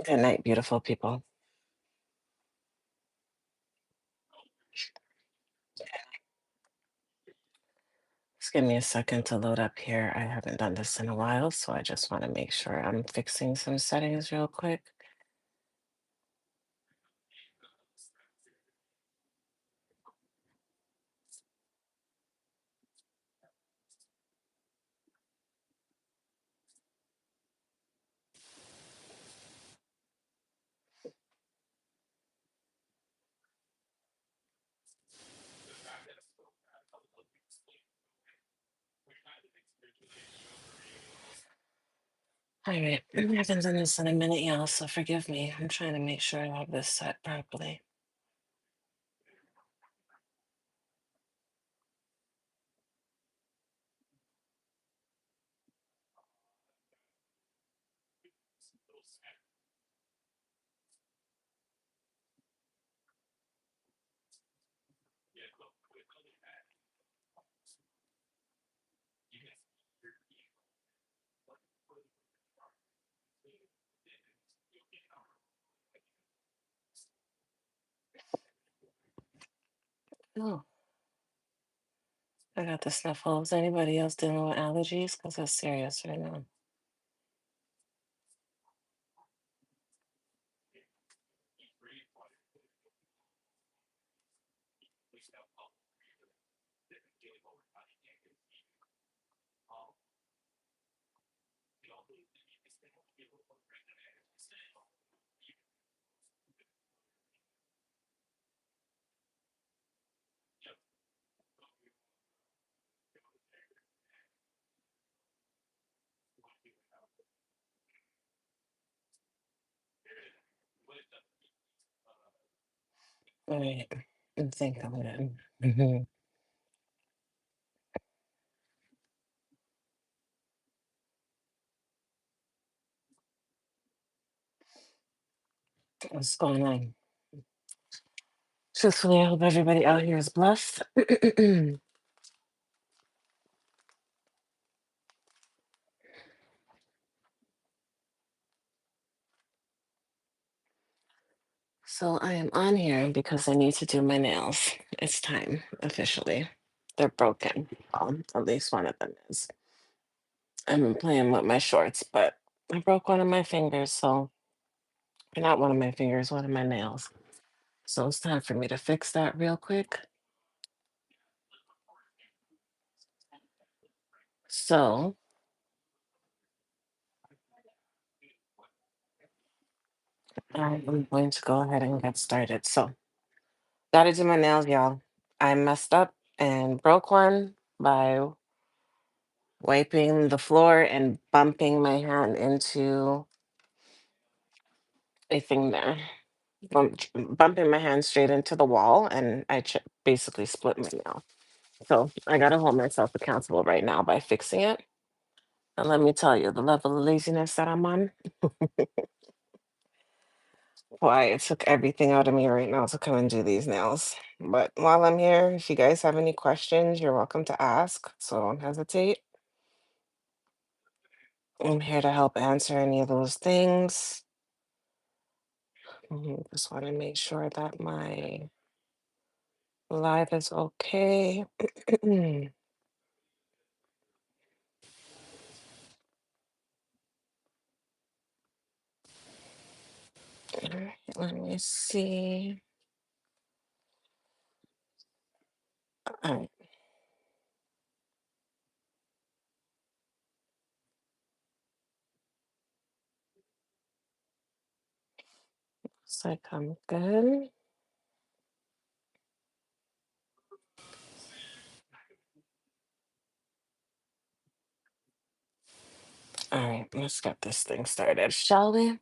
Good night, beautiful people. Just give me a second to load up here. I haven't done this in a while, so I just want to make sure I'm fixing some settings real quick. All right, I haven't done this in a minute, y'all, so forgive me. I'm trying to make sure I have this set properly. Oh, I got the sniffles. Anybody else dealing with allergies? Because it's serious right now. All right, I think I'm good. What's going on? Truthfully, I hope everybody out here is blessed. So I am on here because I need to do my nails. It's time, officially. They're broken. Well, at least one of them is. I've been playing with my shorts, but I broke one of my fingers, so not one of my fingers, one of my nails. So it's time for me to fix that real quick. So I'm going to go ahead and get started. So gotta do my nails, y'all. I messed up and broke one by wiping the floor and bumping my hand into a thing there. Bumping my hand straight into the wall, and basically split my nail. So I gotta hold myself accountable right now by fixing it. And let me tell you, the level of laziness that I'm on, why it took everything out of me right now to come and do these nails. But while I'm here, if you guys have any questions, you're welcome to ask. So don't hesitate. I'm here to help answer any of those things. Just want to make sure that my live is okay. All right, let me see. All right, looks like I'm good. All right, let's get this thing started, shall we?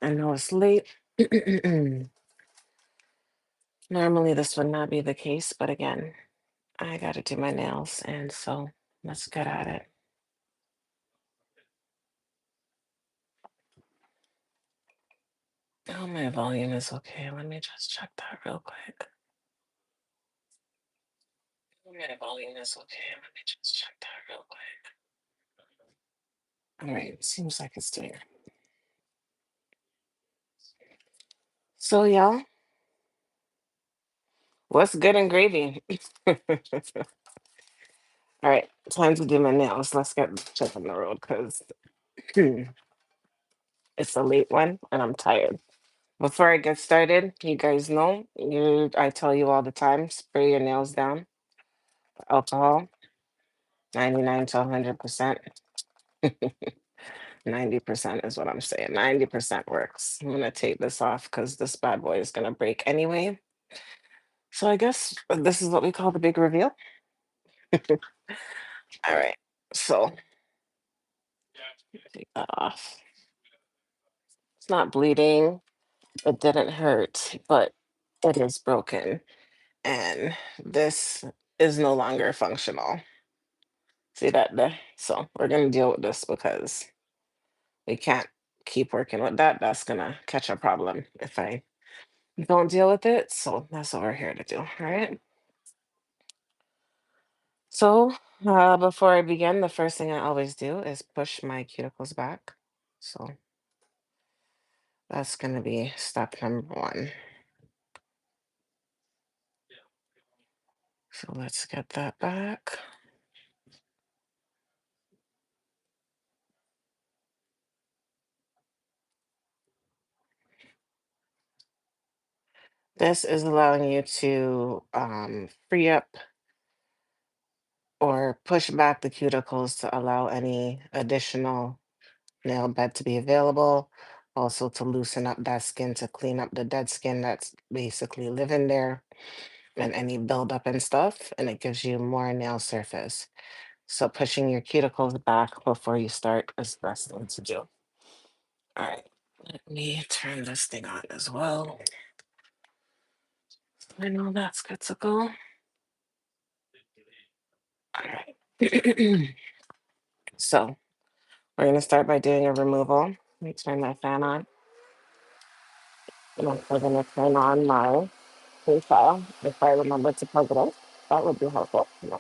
I know it's late. Normally, this would not be the case, but again, I got to do my nails, and so let's get at it. Oh, my volume is okay. Let me just check that real quick. Oh, my volume is okay. Let me just check that real quick. All right, seems like it's doing it. So, y'all, what's good in gravy? All right, time to do my nails. Let's get check on the road because it's a late one and I'm tired. Before I get started, you guys know I tell you all the time, spray your nails down. Alcohol, 99 to 100%. 90% is what I'm saying. 90% works. I'm gonna take this off because this bad boy is gonna break anyway. So I guess this is what we call the big reveal. All right. So take that off. It's not bleeding. It didn't hurt, but it is broken. And this is no longer functional. See that there? So we're gonna deal with this because we can't keep working with that. That's gonna catch a problem if I don't deal with it. So that's what we're here to do. All right. So before I begin, the first thing I always do is push my cuticles back. So that's gonna be step number one. So let's get that back. This is allowing you to free up or push back the cuticles to allow any additional nail bed to be available. Also to loosen up that skin, to clean up the dead skin that's basically living there and any buildup and stuff. And it gives you more nail surface. So pushing your cuticles back before you start is the best thing to do. All right, let me turn this thing on as well. I know that's good to go. All right. So we're gonna start by doing a removal. Let me turn my fan on. And I'm gonna turn on my profile if I remember to plug it in. That would be helpful. Yeah.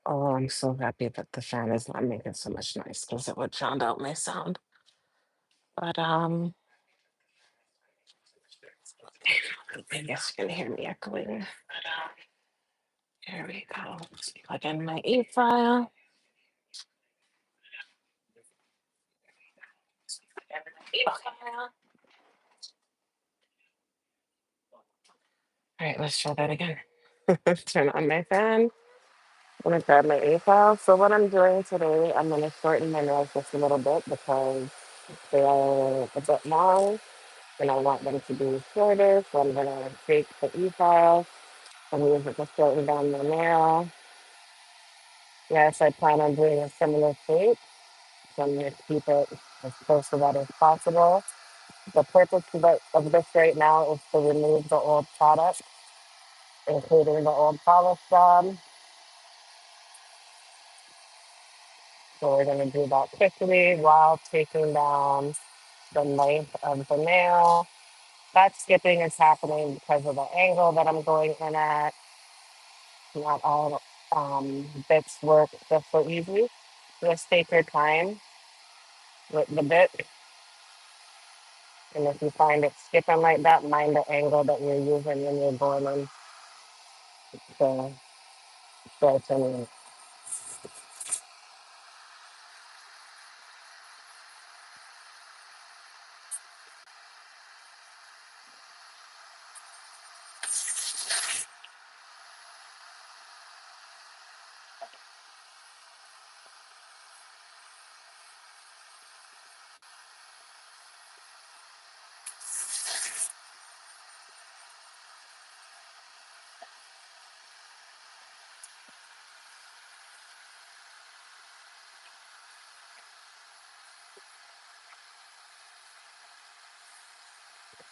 Oh, I'm so happy that the fan is not making so much noise because it would drown out my sound. But I guess you can hear me echoing. But here we go. Let's plug in my E file. All right, let's try that again. Turn on my fan. I'm gonna grab my A file. So what I'm doing today, I'm gonna shorten my nails just a little bit because they are a bit long and I want them to be shorter. So I'm gonna take the E file and use it to shorten down my nail. Yes, I plan on doing a similar shape. So I'm gonna keep it as close to that as possible. The purpose of this right now is to remove the old product, including the old polish job. So we're going to do that quickly while taking down the length of the nail. That skipping is happening because of the angle that I'm going in at. Not all bits work just so easy. Just take your time with the bit. And if you find it skipping like that, mind the angle that you're using when you're going in to stretching.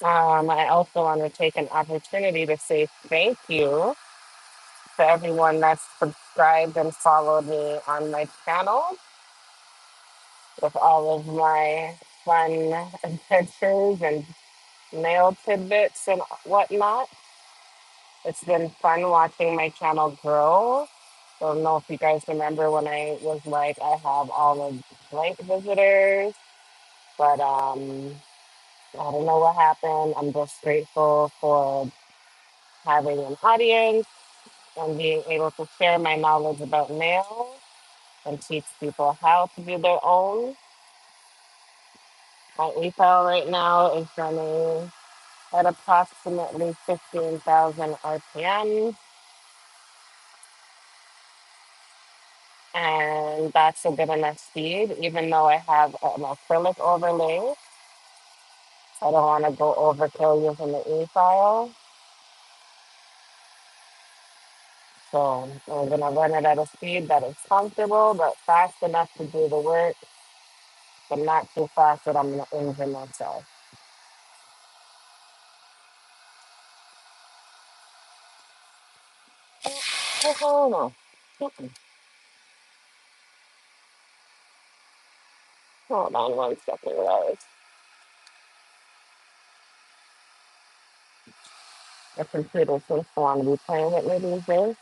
I also want to take an opportunity to say thank you to everyone that's subscribed and followed me on my channel with all of my fun adventures and nail tidbits and whatnot. It's been fun watching my channel grow Don't know if you guys remember when I was like, I have all of blank visitors, but I don't know what happened. I'm just grateful for having an audience and being able to share my knowledge about nails and teach people how to do their own. My e-file right now is running at approximately 15,000 RPM, and that's a good enough speed. Even though I have an acrylic overlay, I don't want to go overkill using the e-file. So I'm gonna run it at a speed that is comfortable, but fast enough to do the work, but not too fast that I'm gonna injure myself. Oh, hold on. Mm-mm. Hold on 1 second, guys. The computer seems to want to be playing with me these days.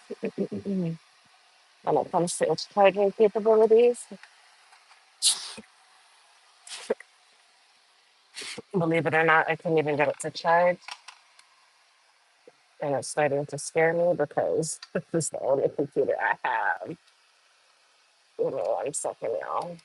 When it comes to its charging capabilities, believe it or not, I couldn't even get it to charge, and it's starting to scare me because this is the only computer I have. Give me 1 second, y'all.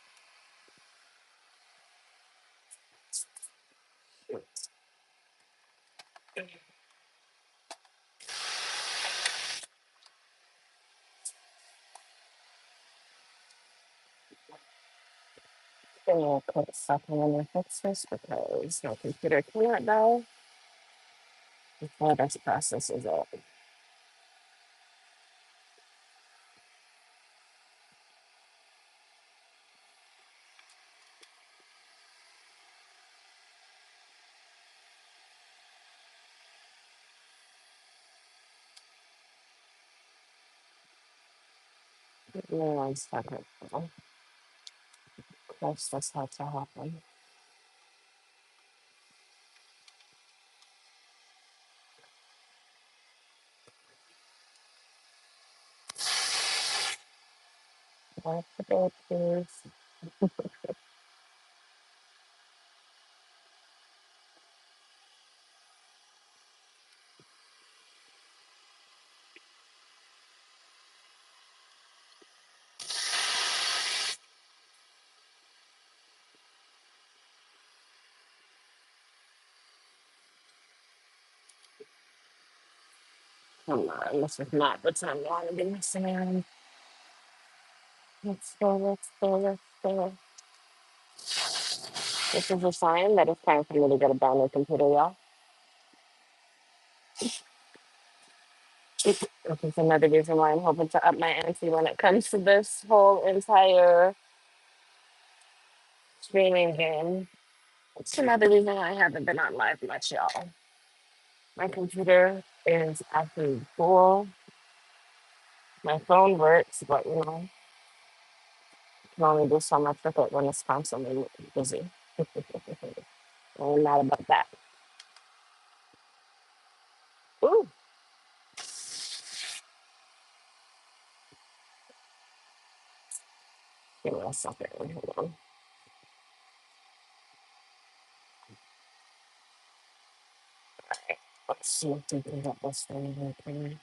Give me a quick second and me fix this because my computer cannot die before this process is up. Give me 1 second. Of course, this had to happen. Wipe the door, please. Come on, this is not the time I want to be messing around. Let's go, let's go, let's go. This is a sign that it's time for me to get a brand new computer, y'all. This is another reason why I'm hoping to up my ante when it comes to this whole entire streaming game. It's another reason why I haven't been on live much, y'all. My computer is actually cool. My phone works, but can only do so much with it when it's constantly busy. I'm not about that. Ooh, give me a second. Hold on. Let's see if we can get this thing working.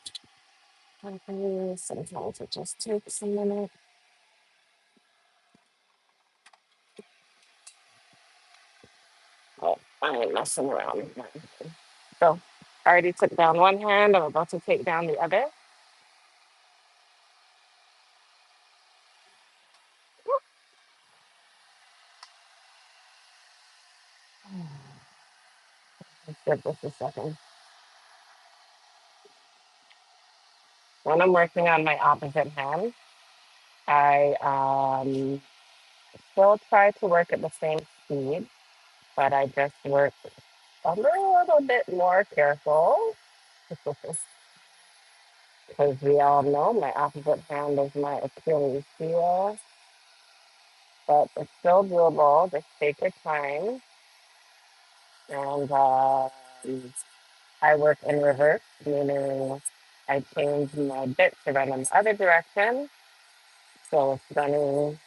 Sometimes it just takes a minute. Oh, I ain't messing around. So I already took down one hand. I'm about to take down the other. Let's give this a second. When I'm working on my opposite hand, I still try to work at the same speed, but I just work a little bit more careful because we all know my opposite hand is my Achilles heel, but it's still doable. Just take your time, and I work in reverse, meaning I changed my bit to run in the other direction. So it's running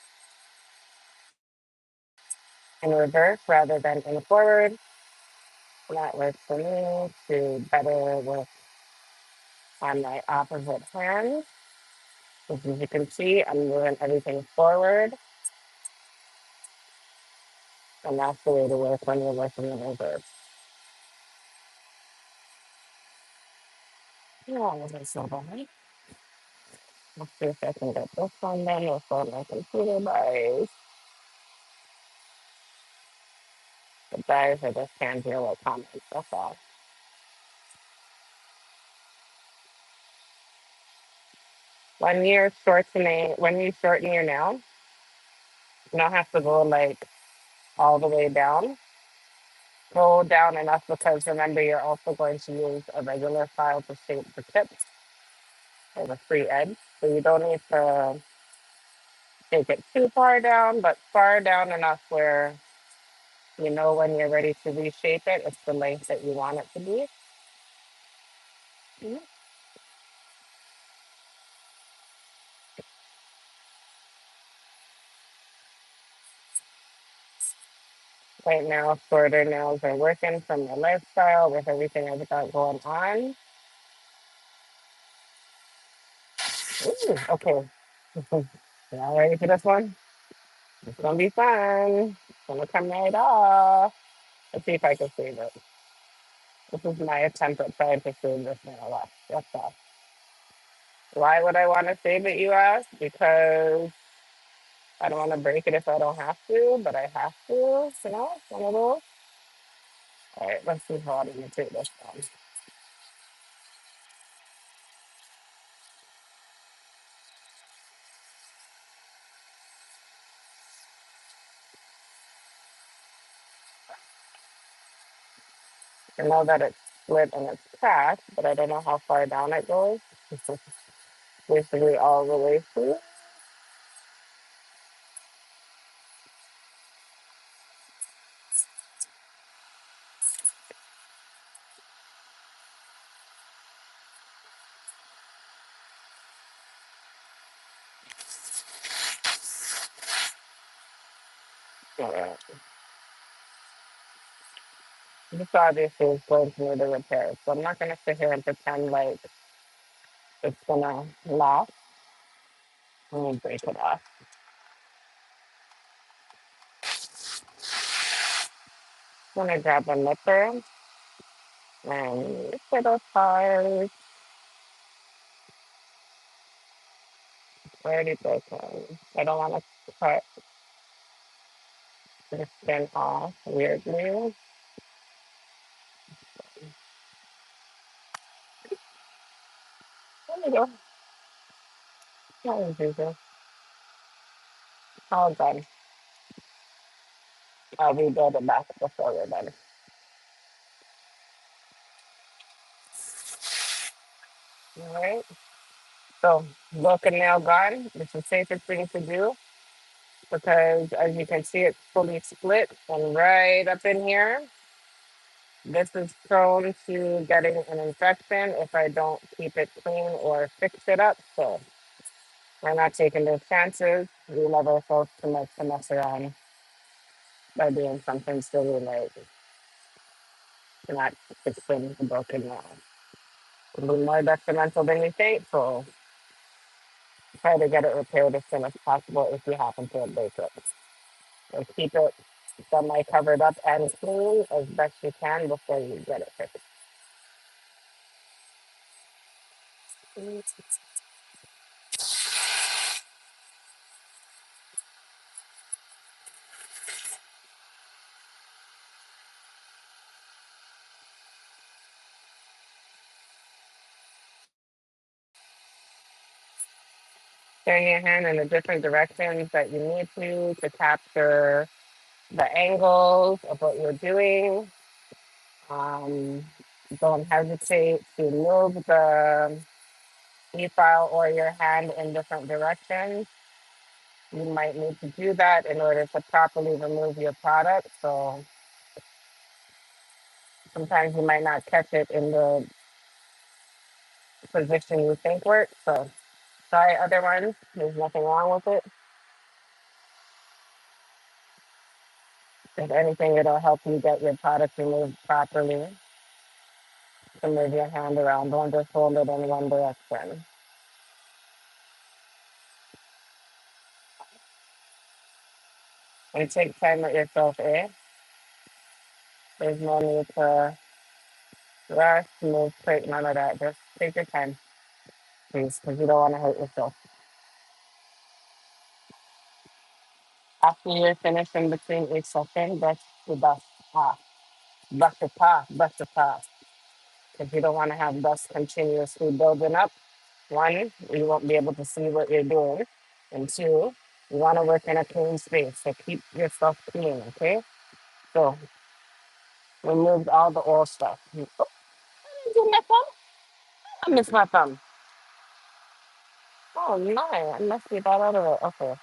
in reverse rather than in forward. And that works for me to better work on my opposite hand. As you can see, I'm moving everything forward, and that's the way to work when you're working in reverse. Yeah, this is so bad. Let's see if I can get this one done before my computer dies. It dies, I just can't hear what comments, that's all. When you shorten your nail, you don't have to go like all the way down. Go down enough because remember you're also going to use a regular file to shape the tips or the free edge. So you don't need to take it too far down, but far down enough where you know when you're ready to reshape it, it's the length that you want it to be. Mhm. Right now, shorter nails are working from my lifestyle with everything I've got going on. Ooh, okay. Y'all ready for this one? It's gonna be fun. It's gonna come right off. Let's see if I can save it. This is my attempt at trying to save this nail off. That's all. Why would I want to save it, you ask? Because I don't want to break it if I don't have to, but I have to. You know, one of those. All right, let's see how I'm gonna take this down. I know that it's split and it's cracked, but I don't know how far down it goes. Basically all the way through. All right. This obviously is going to need a repair, so I'm not gonna sit here and pretend like it's gonna last. I'm gonna break it off. I'm gonna grab a nipper and nip it apart. Already broken. I don't want to cut the skin off weirdly. There we go. That was easy. All done. I'll rebuild it back before we're done. All right. So broken nail gone. It's the safest thing to do because as you can see, it's fully split and right up in here. This is prone to getting an infection if I don't keep it clean or fix it up. So we're not taking those chances. We love ourselves too much to mess around by doing something silly like not fixing the broken nail. It'll be more detrimental than you think. So try to get it repaired as soon as possible if you happen to break it. So keep it semi covered up and clean as best you can before you get it fixed. Turn your hand in the different directions that you need to capture the angles of what you're doing. Um, don't hesitate to move the e-file or your hand in different directions. You might need to do that in order to properly remove your product. So sometimes you might not catch it in the position you think works. So try other ones. There's nothing wrong with it. If anything, it'll help you get your product removed properly. To move your hand around. Don't just hold it in one direction. And take time with yourself, eh? There's no need to rush, move quick, none of that. Just take your time, please, because you don't want to hurt yourself. After you're finished in between each session, brush the dust off. Brush the top. Because you don't want to have dust continuously building up. One, you won't be able to see what you're doing. And two, you want to work in a clean space. So keep yourself clean, okay? So remove all the old stuff. Oh, I didn't do my thumb. I missed my thumb. Oh no, I must be that out of it. Okay,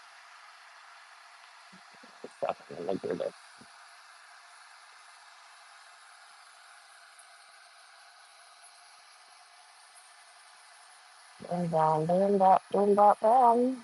so I'm gonna do this. And down, doing that, down.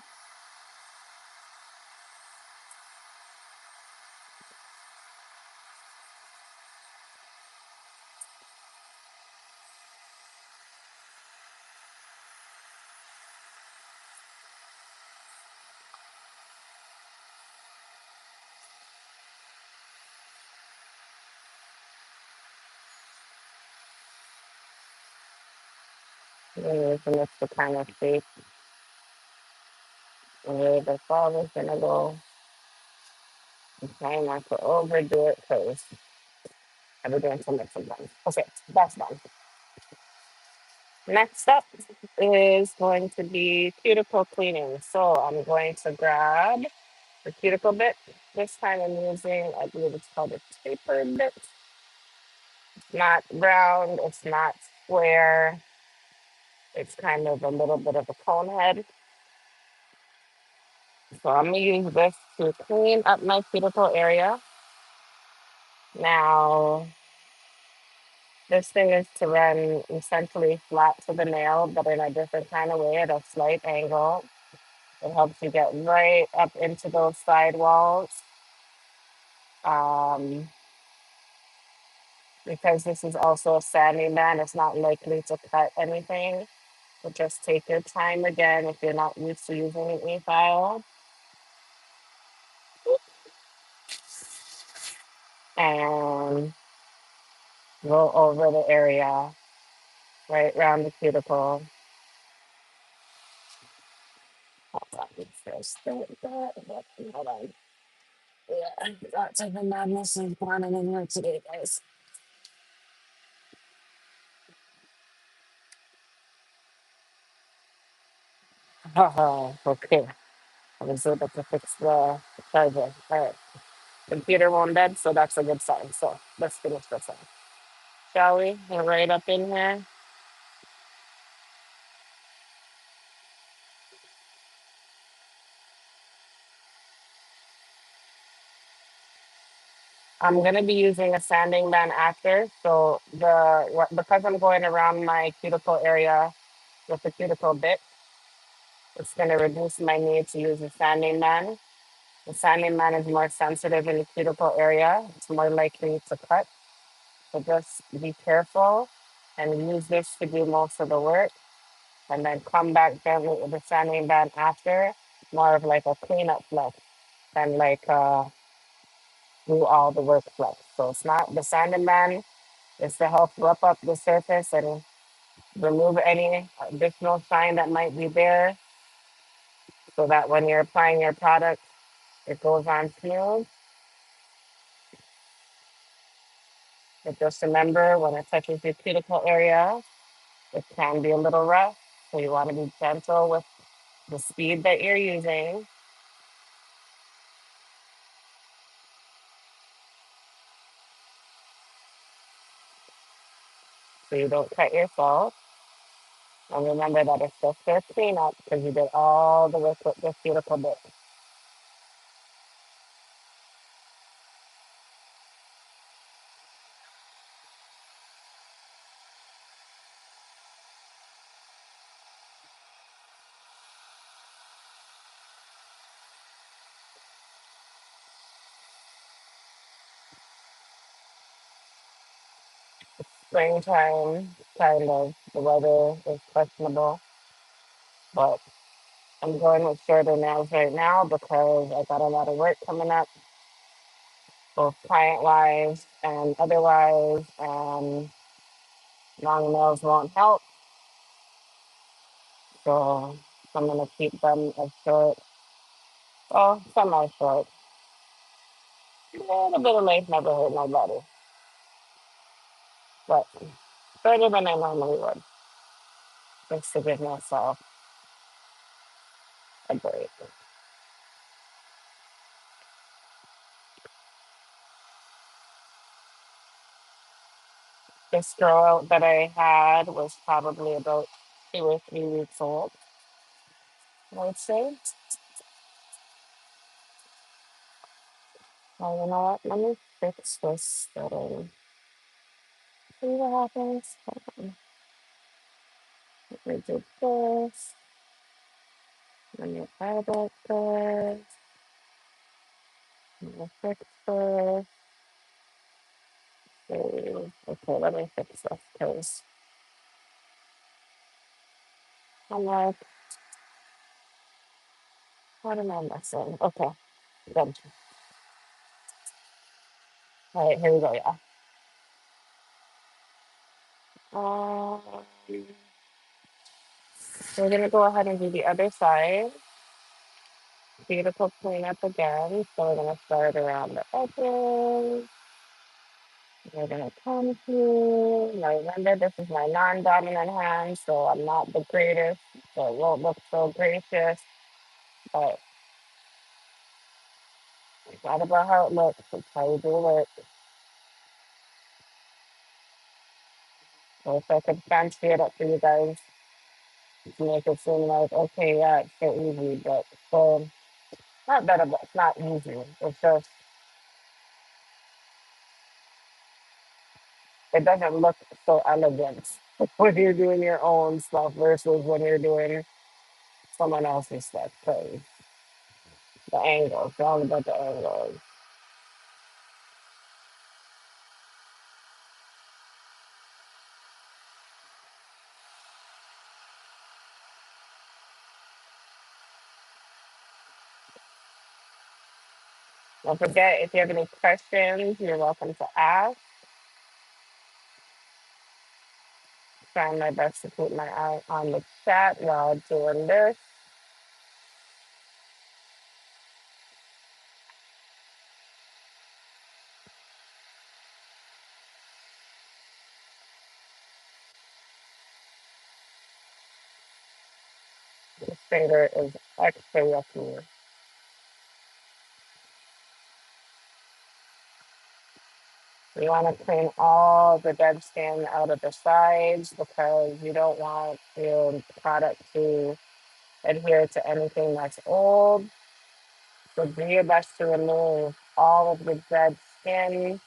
And it's the kind of shape where the fall is gonna go. I'm trying not to overdo it because I've been doing so much sometimes. Okay, that's done. Next up is going to be cuticle cleaning. So I'm going to grab the cuticle bit. This time I'm using, I believe it's called a tapered bit. Not round, it's not square. It's kind of a little bit of a cone head. So I'm gonna use this to clean up my cuticle area. Now, this thing is to run essentially flat to the nail, but in a different kind of way at a slight angle. It helps you get right up into those side walls. Um, because this is also a sanding band, it's not likely to cut anything. So just take your time again if you're not used to using an e-file and go over the area right around the cuticle. Hold on, first, hold on. Yeah, that type of madness is going on in here today, guys. Okay, I was able to fix the charger. All right, computer won't dead, so that's a good sign. So let's finish this one, shall we? We're right up in here. I'm gonna be using a sanding band after, so because I'm going around my cuticle area with the cuticle bit, it's gonna reduce my need to use a sanding band. The sanding band is more sensitive in the cuticle area. It's more likely to cut. So just be careful and use this to do most of the work, and then come back gently with the sanding band after, more of like a cleanup flex than like do all the work flex. So it's not the sanding band is to help rough up the surface and remove any additional shine that might be there so that when you're applying your product, it goes on smooth. But just remember when it touches your cuticle area, it can be a little rough. So you want to be gentle with the speed that you're using so you don't cut yourself. And remember that it's just a cleanup because you did all the work with this cuticle bit. springtime, kind of. The weather is questionable, but I'm going with shorter nails right now because I got a lot of work coming up, both client wise and otherwise, and long nails won't help. So I'm gonna keep them as short, well, semi short. A little bit of length never hurt nobody, but shorter than I normally would, just to give myself a break. This girl out that I had was probably about 2 or 3 weeks old, I would say. Oh, you know what? Let me fix this setting. See what happens. Hold on. Let me do this. Let me edit this. Let me fix this. Save. Okay, let me fix this because I'm like, what am I missing? Okay, good. All right, here we go, yeah. Um, we're gonna go ahead and do the other side. Beautiful cleanup again. So we're gonna start around the edges. We're gonna come through. Now remember, this is my non-dominant hand, so I'm not the greatest, so it won't look so gracious. But it's not about how it looks, it's how you do it. So if I could fancy it up for you guys to make it seem like, okay, yeah, it's so easy, but so not better, but it's not easy. It's just it doesn't look so elegant when you're doing your own stuff versus when you're doing someone else's stuff. Cause the angles, it's all about the angles. Don't forget, if you have any questions, you're welcome to ask. Trying my best to keep my eye on the chat while doing this. The finger is extra yucky. You want to clean all the dead skin out of the sides because you don't want your product to adhere to anything that's old. So do your best to remove all of the dead skin,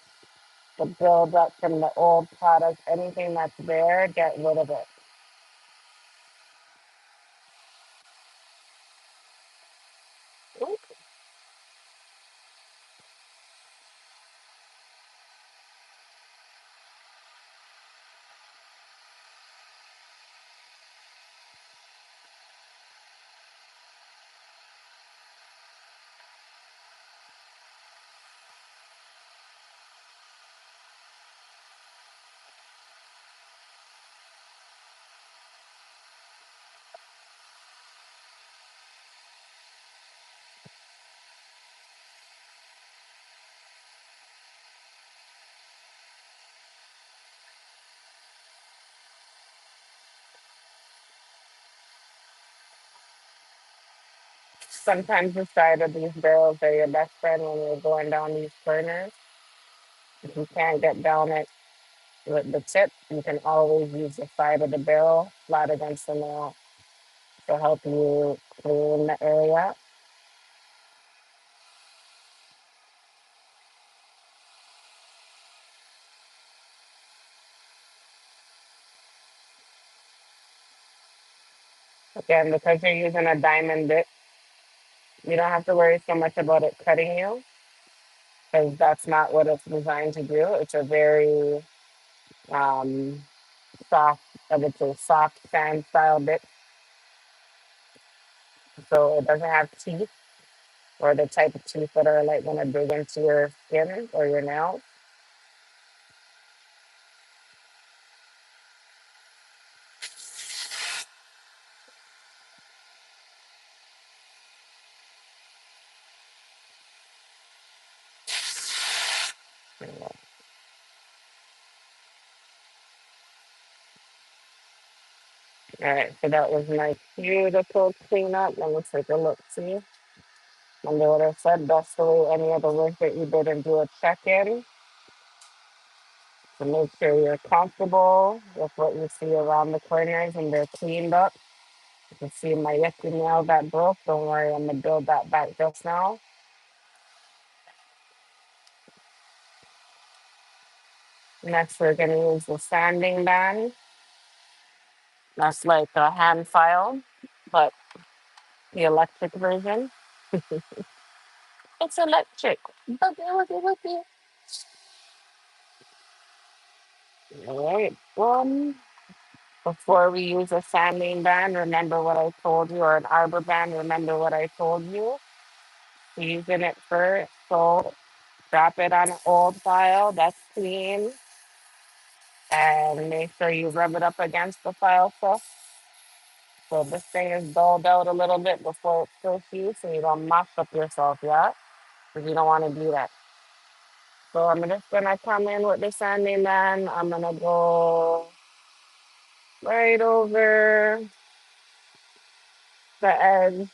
the buildup from the old product, anything that's there, get rid of it. Sometimes the side of these barrels are your best friend when you're going down these corners. If you can't get down it with the tip, you can always use the side of the barrel flat against the nail to help you clean the area. Again, because you're using a diamond bit, you don't have to worry so much about it cutting you because that's not what it's designed to do. It's a very um, soft, I would say soft sand style bit, so it doesn't have teeth or the type of teeth that are like gonna dig into your skin or your nails. All right, so that was my beautiful cleanup. Let me take a look. See, remember what I said? Best way any other work that you did and do a check in to make sure you're comfortable with what you see around the corners and they're cleaned up. You can see my yucky nail that broke. Don't worry, I'm gonna build that back just now. Next, we're gonna use the sanding band. That's like a hand file, but the electric version. It's electric. Boogie, woogie, woogie. All right. Before we use a sanding band, remember what I told you, or an arbor band, remember what I told you. Using it first. So drop it on an old file that's clean and make sure you rub it up against the file so this thing is dulled out a little bit before it's filthy so you don't mess up yourself, yeah? Because you don't want to do that. So I'm just gonna come in with the sanding band. I'm gonna go right over the edge,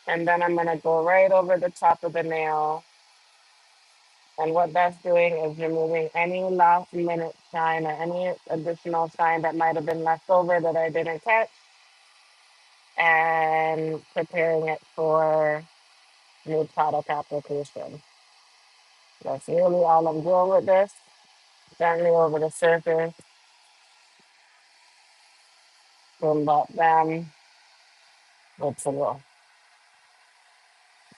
and then I'm gonna go right over the top of the nail. And what that's doing is removing any last minute shine or any additional shine that might have been left over that I didn't catch and preparing it for new product application. That's really all I'm doing with this. Gently over the surface, boom, bop, bam, good to go.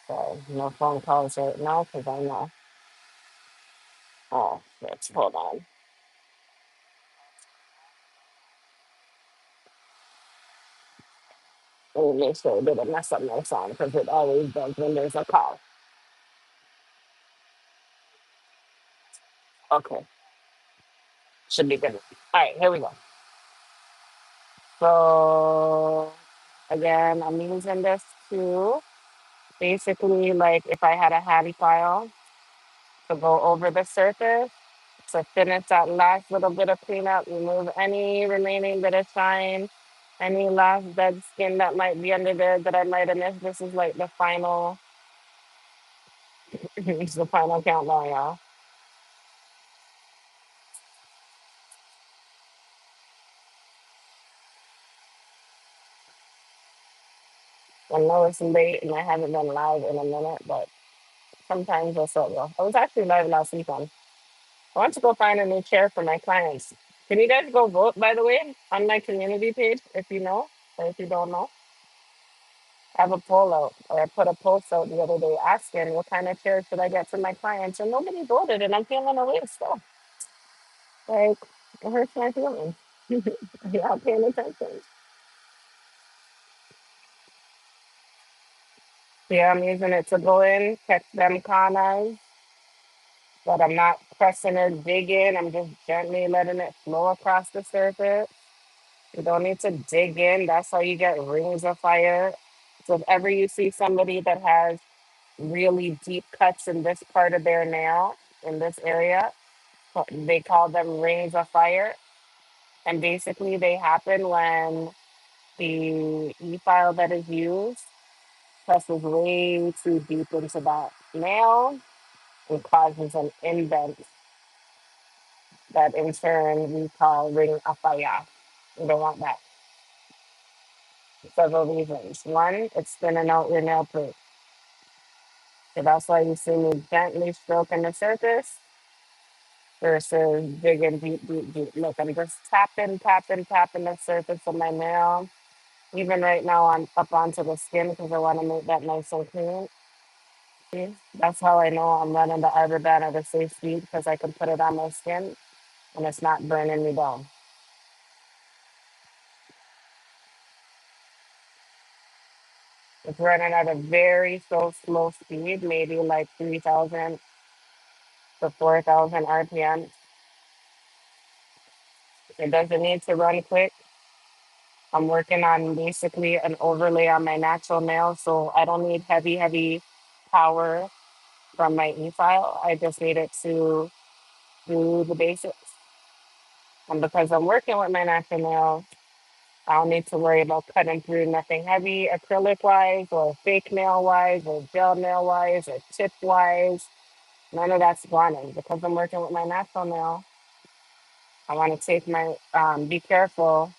So no phone calls right now because I know. Oh, let's hold on. Let me make sure it didn't mess up my sound because it always does when there's a call. Okay, should be good. All right, here we go. So again, I'm using this to basically like if I had a hand file to go over the surface to finish that last little bit of cleanup, remove any remaining bit of shine, any last dead skin that might be under there that I might have missed. This is like the final, it's the final countdown, y'all. I know it's late and I haven't been live in a minute, but sometimes I still go. I was actually live last weekend. I want to go find a new chair for my clients. Can you guys go vote, by the way, on my community page if you know, or if you don't know? I have a poll out, or I put a post out the other day asking what kind of chair should I get for my clients, and nobody voted, and I'm feeling away still. Like, it hurts my feelings. Y'all paying attention. Yeah, I'm using it to go in, catch them corners, but I'm not pressing or digging. I'm just gently letting it flow across the surface. You don't need to dig in. That's how you get rings of fire. So if ever you see somebody that has really deep cuts in this part of their nail, in this area, they call them rings of fire. And basically they happen when the e-file that is used presses way too deep into that nail and causes an indent that in turn we call ring of fire. We don't want that. Several reasons. One, it's thinning out your nail plate. So that's why you see me gently stroking the surface versus digging deep, deep, deep. Look, I'm just tapping, tapping, tapping the surface of my nail. Even right now, I'm up onto the skin because I want to make that nice and clean. See? That's how I know I'm running the arbor band at a safe speed because I can put it on my skin. and it's not burning me down. It's running at a very slow speed, maybe like 3,000 to 4,000 RPM. It doesn't need to run quick. I'm working on basically an overlay on my natural nail, so I don't need heavy power from my e-file. I just need it to do the basics. And because I'm working with my natural nail, I don't need to worry about cutting through nothing heavy acrylic wise or fake nail wise or gel nail wise or tip wise. None of that's running because I'm working with my natural nail. I want to take my be careful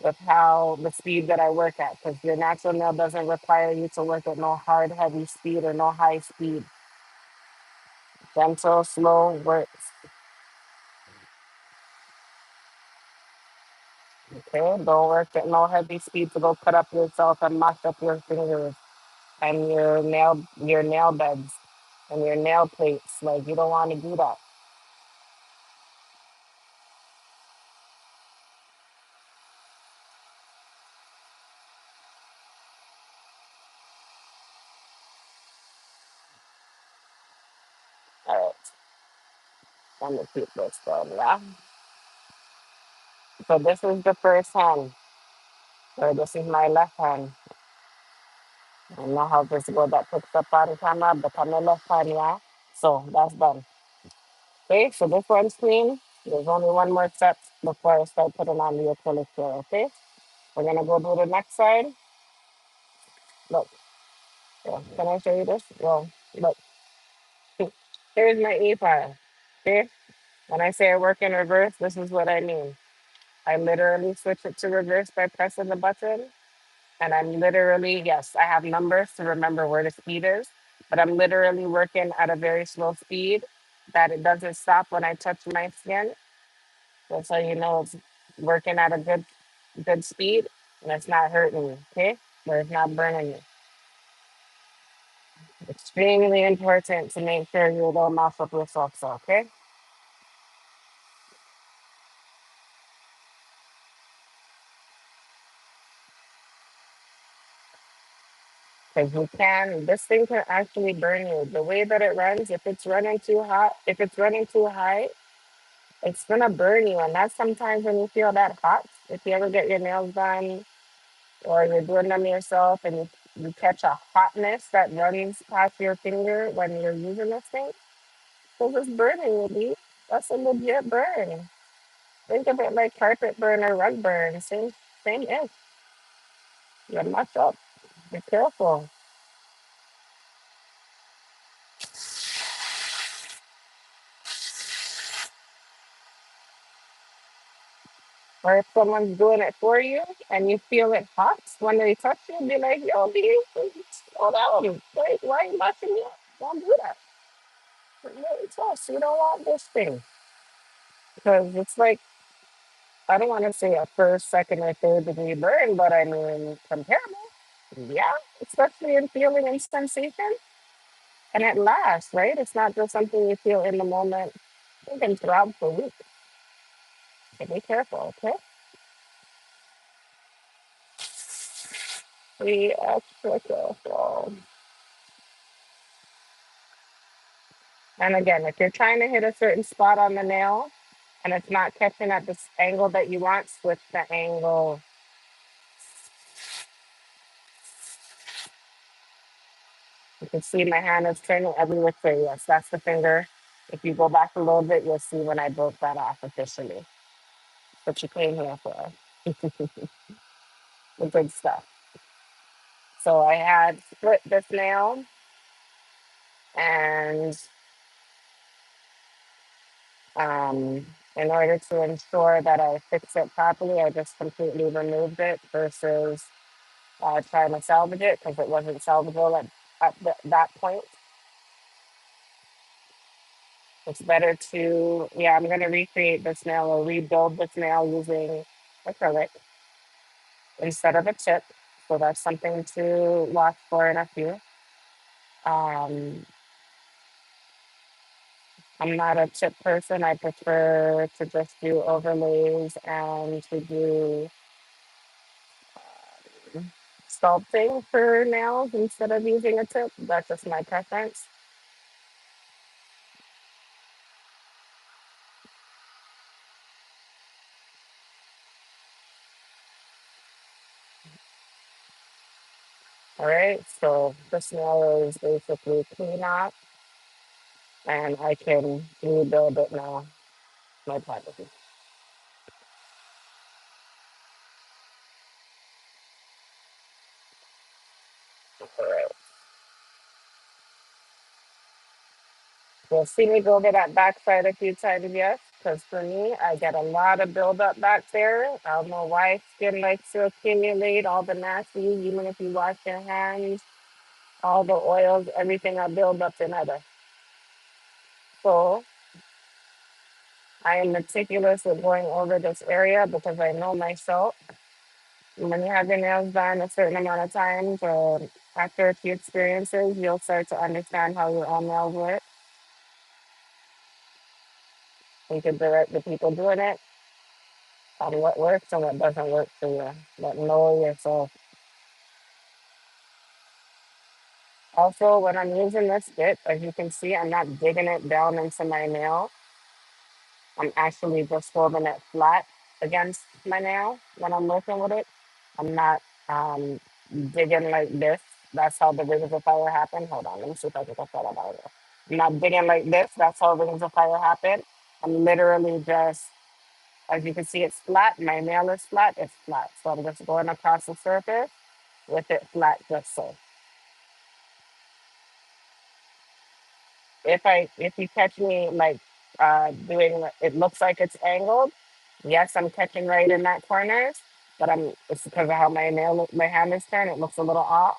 with how the speed that I work at because your natural nail doesn't require you to work at no hard, heavy speed or no high speed. Gentle, slow works. Okay, don't work at no heavy speed to go cut up yourself and mash up your fingers and your nail beds and your nail plates. Like you don't want to do that. All right, let me keep this going. Yeah. So this is the first hand. So this is my left hand. I don't know how visible that picks up on camera, but on the left hand, yeah. So that's done. Okay, so this one's clean. There's only one more step before I start putting on the acrylic here, okay? We're gonna go do the next side. Look, yeah, can I show you this? Well, look, here's my e-file, okay? When I say I work in reverse, this is what I mean. I literally switch it to reverse by pressing the button. And I'm literally, yes, I have numbers to remember where the speed is, but I'm literally working at a very slow speed that it doesn't stop when I touch my skin. That's how you know it's working at a good speed and it's not hurting you, okay? Or it's not burning you. Extremely important to make sure you don't mess up yourself, so okay? Because this thing can actually burn you. The way that it runs, if it's running too hot, if it's running too high, it's gonna burn you. And that's sometimes when you feel that hot. If you ever get your nails done or you're doing them yourself and you catch a hotness that runs past your finger when you're using this thing, so it's burning you, B. That's a legit burn. Think of it like carpet burn or rug burn. Same is. You much up. Be careful. Or if someone's doing it for you and you feel it hot when they touch you, be like, yo, B, slow down. Why are you messing me up? Don't do that. Really tough. You don't want this thing because it's like I don't want to say a first, second, or third degree burn, but I mean comparable. Yeah, especially in feeling and sensation, and it lasts, right? It's not just something you feel in the moment. It can throb for weeks. So be careful, okay? Be extra careful. And again, if you're trying to hit a certain spot on the nail and it's not catching at this angle that you want, switch the angle. You can see my hand is turning every which way. Yes, that's the finger. If you go back a little bit, you'll see when I broke that off officially. What you came here for. The good stuff. So I had split this nail and um, in order to ensure that I fix it properly, I just completely removed it versus trying to salvage it because it wasn't salvageable at that point. It's better to, yeah, I'm going to recreate this nail or rebuild this nail using acrylic instead of a chip. So that's something to watch for in a few. Um, I'm not a chip person. I prefer to just do overlays and to do sculpting for nails instead of using a tip. That's just my preference. All right, so this nail is basically clean up and I can rebuild it now. My privacy. All right. You'll see me go over that backside a few times, yes, because for me, I get a lot of buildup back there. I don't know why skin likes to accumulate all the nasty, even if you wash your hands, all the oils, everything that build up in other. So I am meticulous with going over this area because I know myself. When you have your nails done a certain amount of times or after a few experiences, you'll start to understand how your own nails work. You can direct the people doing it on what works and what doesn't work for you. But know yourself. Also, when I'm using this bit, as you can see, I'm not digging it down into my nail. I'm actually just holding it flat against my nail when I'm working with it. I'm not digging like this. That's how the rings of fire happen. Hold on, let me see if I can get that out of it. I'm not digging like this. That's how rings of fire happen. I'm literally just, as you can see, it's flat. My nail is flat. It's flat. So I'm just going across the surface with it flat, just so. If you catch me like doing, it looks like it's angled. Yes, I'm catching right in that corner, but it's because of how my hand is turned. It looks a little off,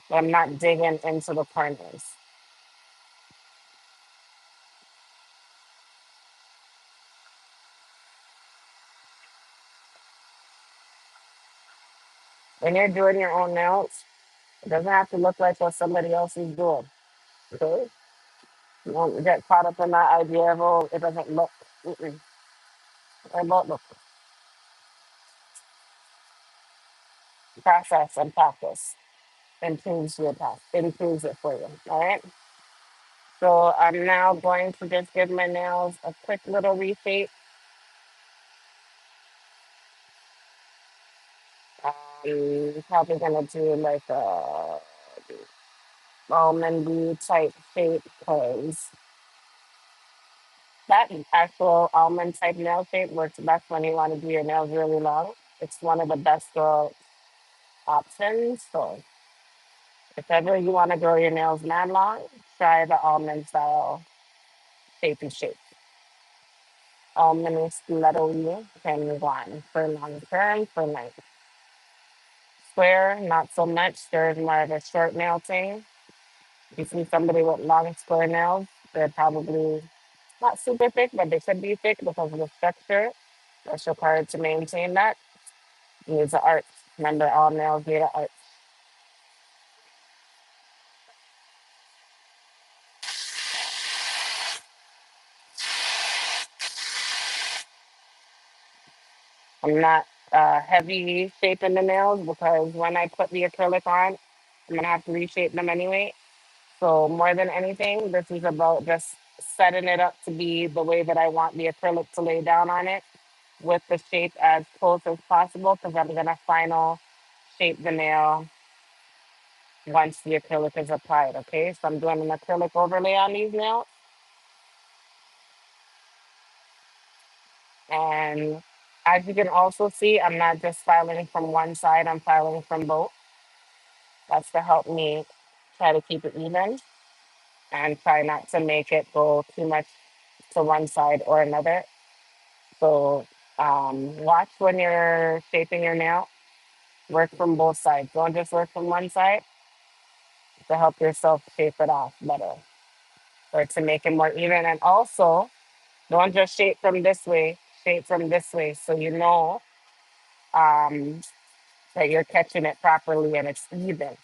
but I'm not digging into the corners. When you're doing your own nails, it doesn't have to look like what somebody else is doing. Okay, you don't get caught up in that idea of, oh, it doesn't look. Mm-mm. It won't look. Process and practice improves it for you. All right. So I'm now going to just give my nails a quick little reshape. Probably gonna do like a almondy type shape because that actual almond type nail shape works best when you want to do your nails really long. It's one of the best options. So if ever you want to grow your nails mad long, try the almond style shapey shape. Almond stiletto can one for long term, for like square, not so much. There's more of a short nail thing. You see somebody with long square nails, they're probably not super thick, but they could be thick because of the structure that's required to maintain that. Needs an art. Remember, all nails need an art. I'm not heavy shaping the nails because when I put the acrylic on, I'm gonna have to reshape them anyway. So more than anything, this is about just setting it up to be the way that I want the acrylic to lay down on it with the shape as close as possible because I'm gonna final shape the nail once the acrylic is applied. Okay, so I'm doing an acrylic overlay on these nails, and as you can also see, I'm not just filing from one side; I'm filing from both. That's to help me try to keep it even and try not to make it go too much to one side or another. So watch when you're shaping your nail. Work from both sides. Don't just work from one side to help yourself shape it off better or to make it more even. And also, don't just shape from this way, shape from this way so you know um, that you're catching it properly and it's even.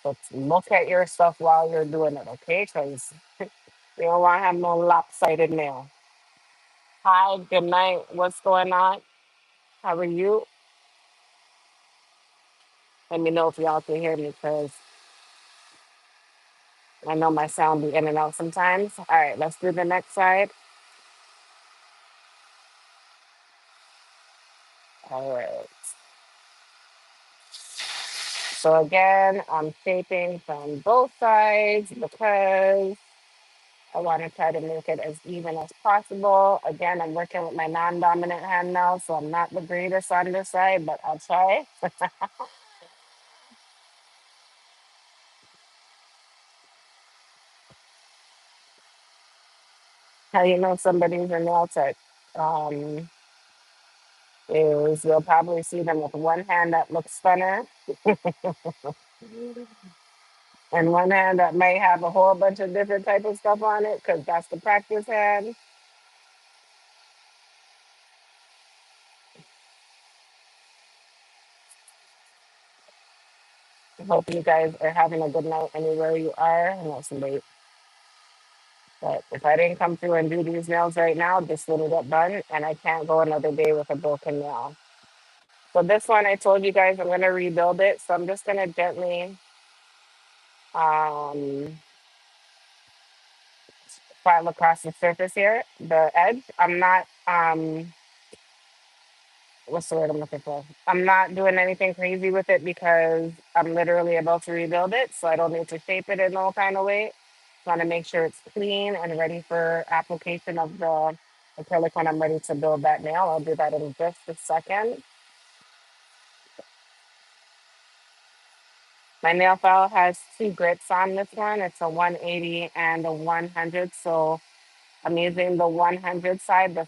But look at your stuff while you're doing it, okay? Because you don't want to have no lopsided nail. Hi, good night. What's going on? How are you? Let me know if y'all can hear me because I know my sound be in and out sometimes. All right, let's do the next side. All right. So again, I'm shaping from both sides because I want to try to make it as even as possible. Again, I'm working with my non-dominant hand now, so I'm not the greatest on this side, but I'll try. How you know somebody's a nail tech? Um, is you'll probably see them with one hand that looks funner and one hand that may have a whole bunch of different type of stuff on it because that's the practice hand. Hope you guys are having a good night anywhere you are. I know it's late, but if I didn't come through and do these nails right now, this wouldn't get done, and I can't go another day with a broken nail. So this one, I told you guys I'm gonna rebuild it. So I'm just gonna gently um, file across the surface here, the edge. I'm not what's the word I'm looking for? I'm not doing anything crazy with it because I'm literally about to rebuild it, so I don't need to shape it in no kind of way. Want to make sure it's clean and ready for application of the acrylic when I'm ready to build that nail. I'll do that in just a second. My nail file has two grits on this one. It's a 180 and a 100. So I'm using the 100 side, the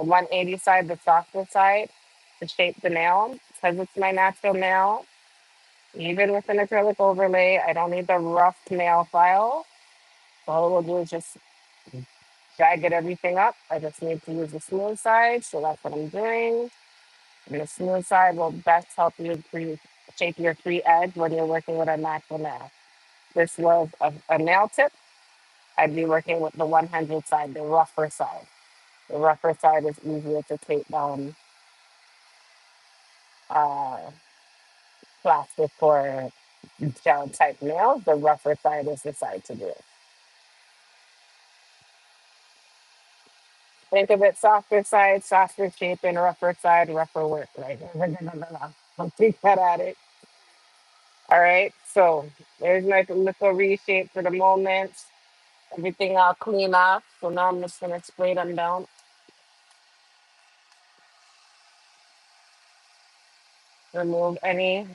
180 side, the softer side, to shape the nail because it's my natural nail. Even with an acrylic overlay, I don't need the rough nail file. All we'll do is just drag it everything up. I just need to use the smooth side, so that's what I'm doing. And the smooth side will best help you shape your free edge when you're working with a natural nail. This was a nail tip. I'd be working with the 100 side, the rougher side. The rougher side is easier to take down uh, plastic for gel type nails. The rougher side is the side to do it. Think of it softer side, softer shape, and rougher side, rougher work. Right? I'll take that at it. All right. So there's my little reshape for the moment. Everything I'll clean off. So now I'm just gonna spray them down, remove any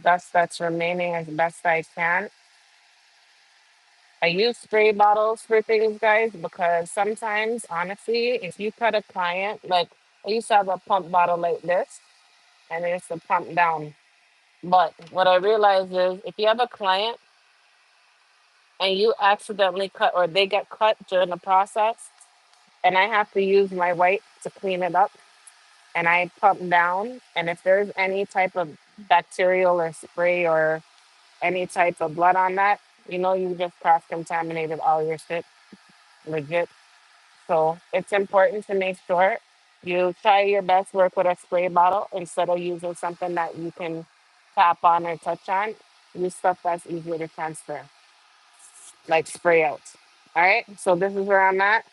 dust that's remaining as best I can. I use spray bottles for things, guys, because sometimes, honestly, if you cut a client, like I used to have a pump bottle like this, and I used to pump down. But what I realized is if you have a client and you accidentally cut or they get cut during the process, and I have to use my wipe to clean it up, and I pump down, and if there's any type of bacterial or spray or any type of blood on that, you just cross contaminated all your shit, legit. So it's important to make sure you try your best work with a spray bottle instead of using something that you can tap on or touch on. Use stuff that's easier to transfer, like spray out. All right, so this is where I'm at.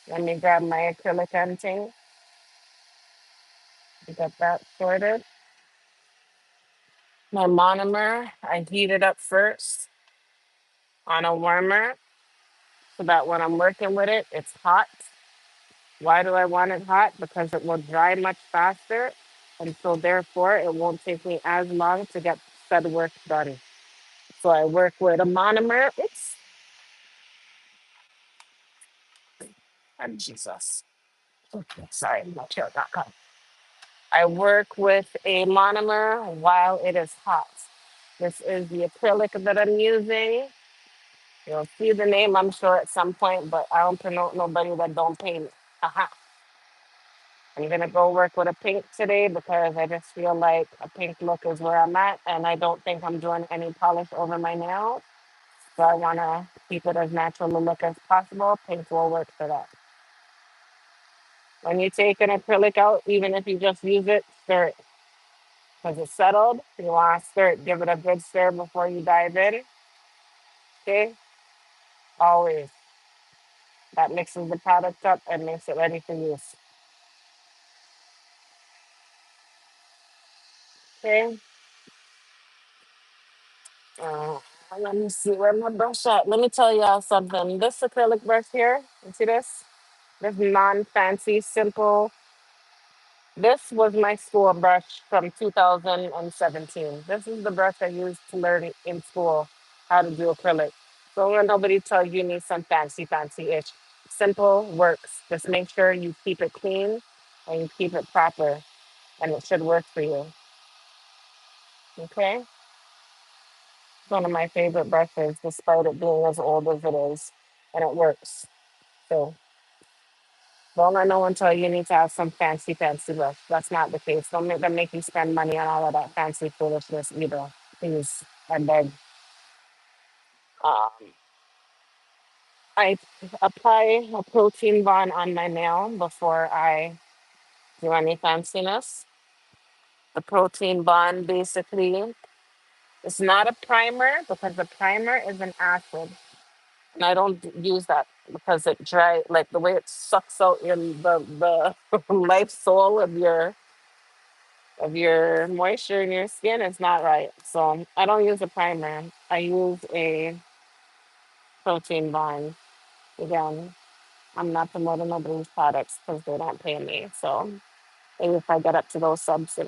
Let me grab my acrylic editing to get that sorted. My monomer, I heat it up first on a warmer so that when I'm working with it, it's hot. Why do I want it hot? Because it will dry much faster. And so therefore it won't take me as long to get said work done. So I work with a monomer. Oops. Oh, Jesus. Okay, sorry, my chair got caught. I work with a monomer while it is hot. This is the acrylic that I'm using. You'll see the name, I'm sure, at some point, but I don't promote nobody that don't pay me. Aha. I'm gonna go work with a pink today because I just feel like a pink look is where I'm at, and I don't think I'm doing any polish over my nails. So I wanna keep it as natural a look as possible. Pink will work for that. When you take an acrylic out, even if you just use it, stir it because it's settled. You want to stir it, give it a good stir before you dive in. Okay, always. That mixes the product up and makes it ready for use. Okay. Uh, Let me see where my brush at. Let me tell y'all something. This acrylic brush here, you see this? This non-fancy, simple. This was my school brush from 2017. This is the brush I used to learn in school how to do acrylic. So when nobody tell you need some fancy ish. Simple works. Just make sure you keep it clean and you keep it proper, and it should work for you. Okay? It's one of my favorite brushes, despite it being as old as it is, and it works. So don't let no one tell you need to have some fancy brush. That's not the case. Don't make them make you spend money on all of that fancy foolishness either. Please, I beg. Um, I apply a protein bond on my nail before I do any fanciness. The protein bond basically is not a primer because the primer is an acid. And I don't use that because it dry like the way it sucks out the life soul of your moisture in your skin is not right. So I don't use a primer. I use a protein bond. Again, I'm not promoting nobody's products because they don't pay me. So maybe if I get up to those subs,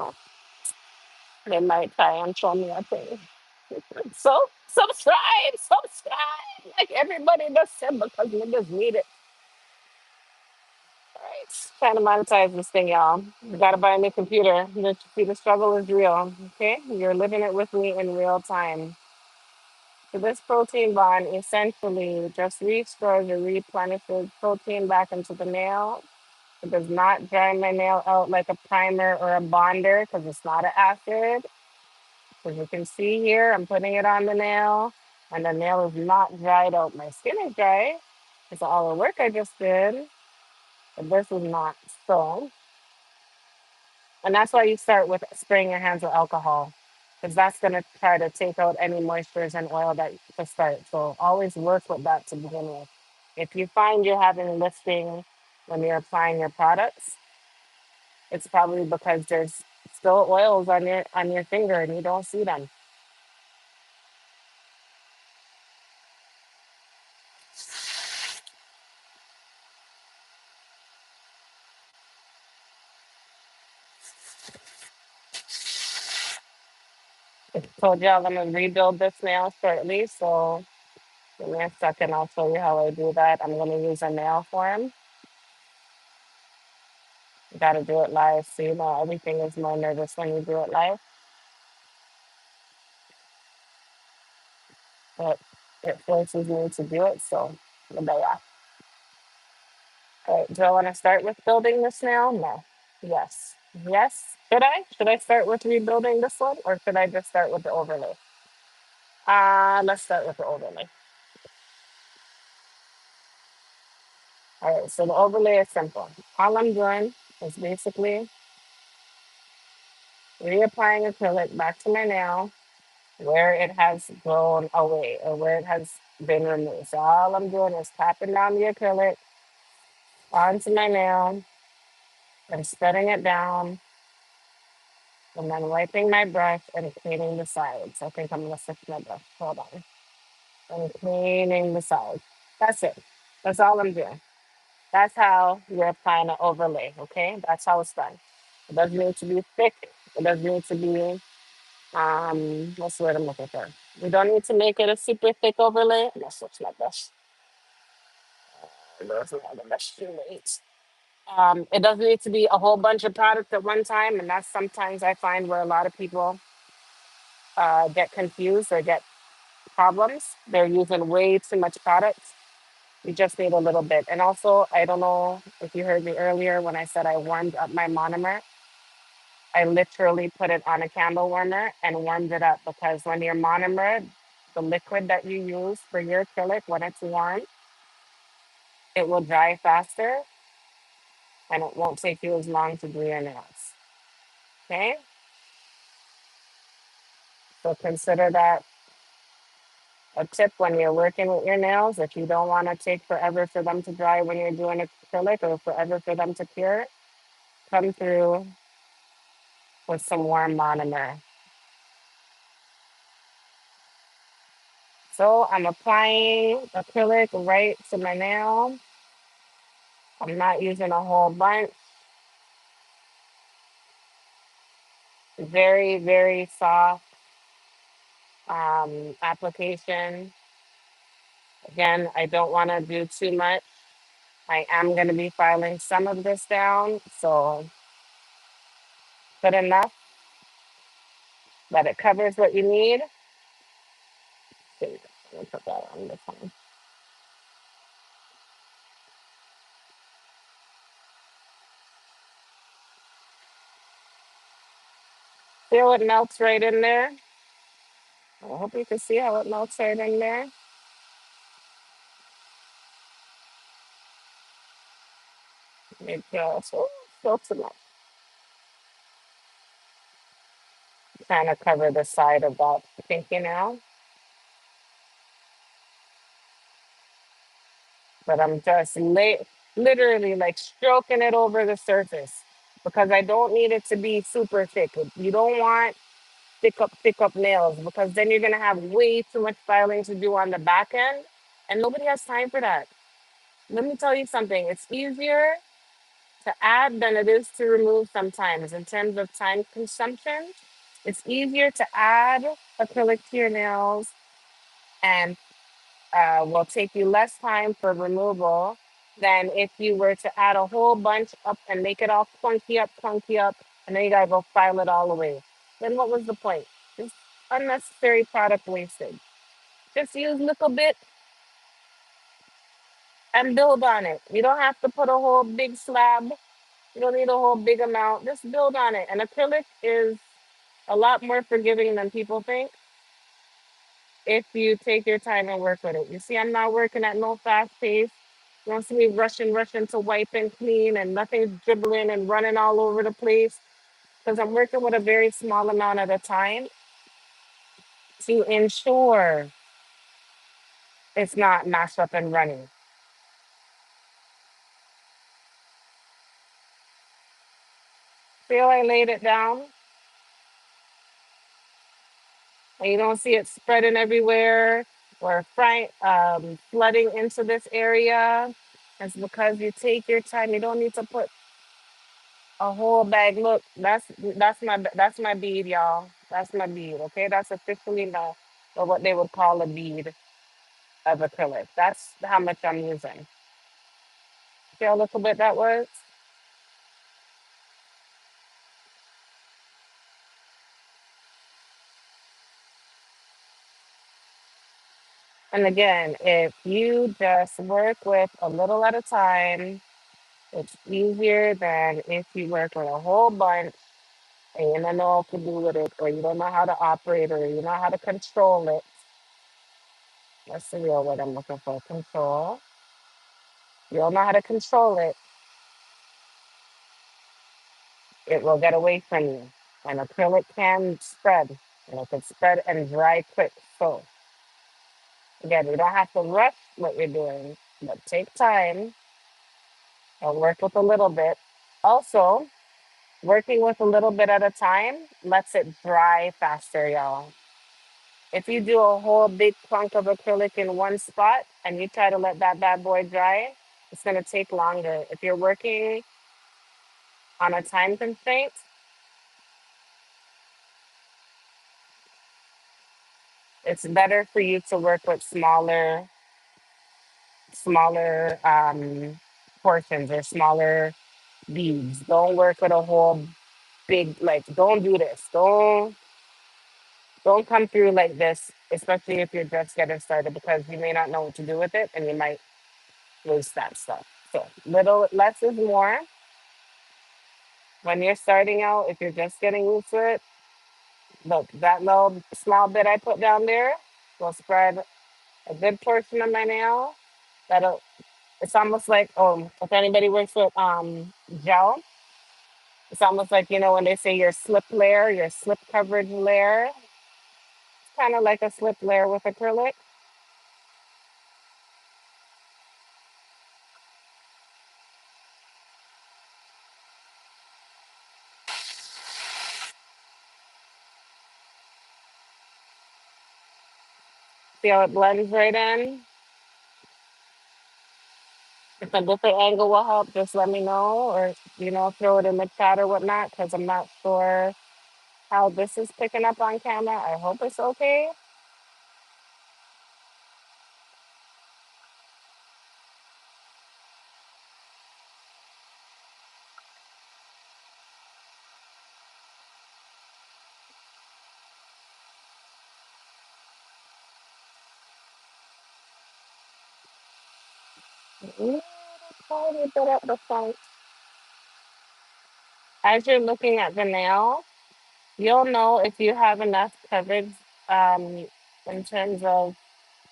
they might try and show me a thing. So subscribe, like everybody does said because niggas need it. All right, trying to monetize this thing, y'all. You gotta buy a new computer. See, the struggle is real. Okay, you're living it with me in real time. So this protein bond essentially just restores or replenishes protein back into the nail. It does not dry my nail out like a primer or a bonder because it's not an acid. As you can see here, I'm putting it on the nail and the nail is not dried out. My skin is dry. It's all the work I just did, but this is not. So, and that's why you start with spraying your hands with alcohol, because that's going to try to take out any moistures and oil that to start. So always work with that to begin with. If you find you're having lifting when you're applying your products, it's probably because there's still oils on your finger and you don't see them. I told y'all I'm gonna rebuild this nail shortly, so give me a second. I'll show you how I do that. I'm gonna use a nail form. You gotta do it live, so everything is more nervous when you do it live. But it forces me to do it, so yeah. All right, do I want to start with building this nail? No. Yes. Yes. Should I? Should I start with rebuilding this one, or should I just start with the overlay? Let's start with the overlay. All right, so the overlay is simple. All I'm doing is basically reapplying acrylic back to my nail where it has grown away or where it has been removed. So all I'm doing is tapping down the acrylic onto my nail and spreading it down and then wiping my brush and cleaning the sides. I think I'm gonna fix my brush. Hold on. And cleaning the sides. That's it. That's all I'm doing. That's how you're applying an overlay, okay? That's how it's done. It doesn't need to be thick. It doesn't need to be what's the word I'm looking for? We don't need to make it a super thick overlay. Let's switch my brush. Those are the best too late. It doesn't need to be a whole bunch of products at one time, and that's sometimes I find where a lot of people get confused or get problems. They're using way too much product. You just need a little bit. And also, I don't know if you heard me earlier when I said I warmed up my monomer. I literally put it on a candle warmer and warmed it up because when your monomer, the liquid that you use for your acrylic, when it's warm, it will dry faster and it won't take you as long to do your nails. Okay? So consider that a tip when you're working with your nails. If you don't want to take forever for them to dry when you're doing acrylic or forever for them to cure, come through with some warm monomer. So I'm applying acrylic right to my nail. I'm not using a whole bunch. Very, very soft application. Again, I don't want to do too much. I am going to be filing some of this down. So put enough that it covers what you need. There you go. Let me put that on this one. Feel it melts right in there. I hope you can see how it melts right in there. It goes, oh, still too much. Trying to cover the side of that pinky nail, but I'm just literally like stroking it over the surface because I don't need it to be super thick. You don't want thick up nails because then you're gonna have way too much filing to do on the back end, and nobody has time for that. Let me tell you something. It's easier to add than it is to remove sometimes in terms of time consumption. It's easier to add acrylic to your nails and will take you less time for removal than if you were to add a whole bunch up and make it all clunky up, and then you gotta go file it all away. Then what was the point? Just unnecessary product wasted. Just use little bit and build on it. You don't have to put a whole big slab. You don't need a whole big amount. Just build on it. And acrylic is a lot more forgiving than people think if you take your time and work with it. You see, I'm not working at no fast pace. You don't see me rushing to wipe and clean and nothing's dribbling and running all over the place because I'm working with a very small amount at a time to ensure it's not mashed up and running. Feel I laid it down and you don't see it spreading everywhere or flooding into this area. It's because you take your time. You don't need to put a whole bag. Look, that's my bead, y'all. That's my bead. Okay, that's officially the or what they would call a bead of acrylic. That's how much I'm using. See how little bit that was? And again, if you just work with a little at a time, it's easier than if you work with a whole bunch and you don't know what to do with it, or you don't know how to operate, or you know how to control it. That's the real word I'm looking for. Control. You don't know how to control it, it will get away from you. And acrylic can spread, and it can spread and dry quick. So again, you don't have to rush what you're doing, but take time and work with a little bit. Also, working with a little bit at a time lets it dry faster, y'all. If you do a whole big chunk of acrylic in one spot and you try to let that bad boy dry, it's going to take longer. If you're working on a time constraint, it's better for you to work with smaller portions or smaller beads. Don't work with a whole big like. Don't do this. Don't come through like this, especially if you're just getting started, because you may not know what to do with it, and you might waste that stuff. So little less is more. When you're starting out, if you're just getting used to it, look, that little small bit I put down there will spread a good portion of my nail. That'll It's almost like, if anybody works with gel, it's almost like, when they say your slip layer, your slip coverage layer, it's kind of like a slip layer with acrylic. See how it blends right in? If a different angle will help, just let me know, or throw it in the chat or whatnot, because I'm not sure how this is picking up on camera. I hope it's okay. Little tiny bit at the front. As you're looking at the nail, you'll know if you have enough coverage in terms of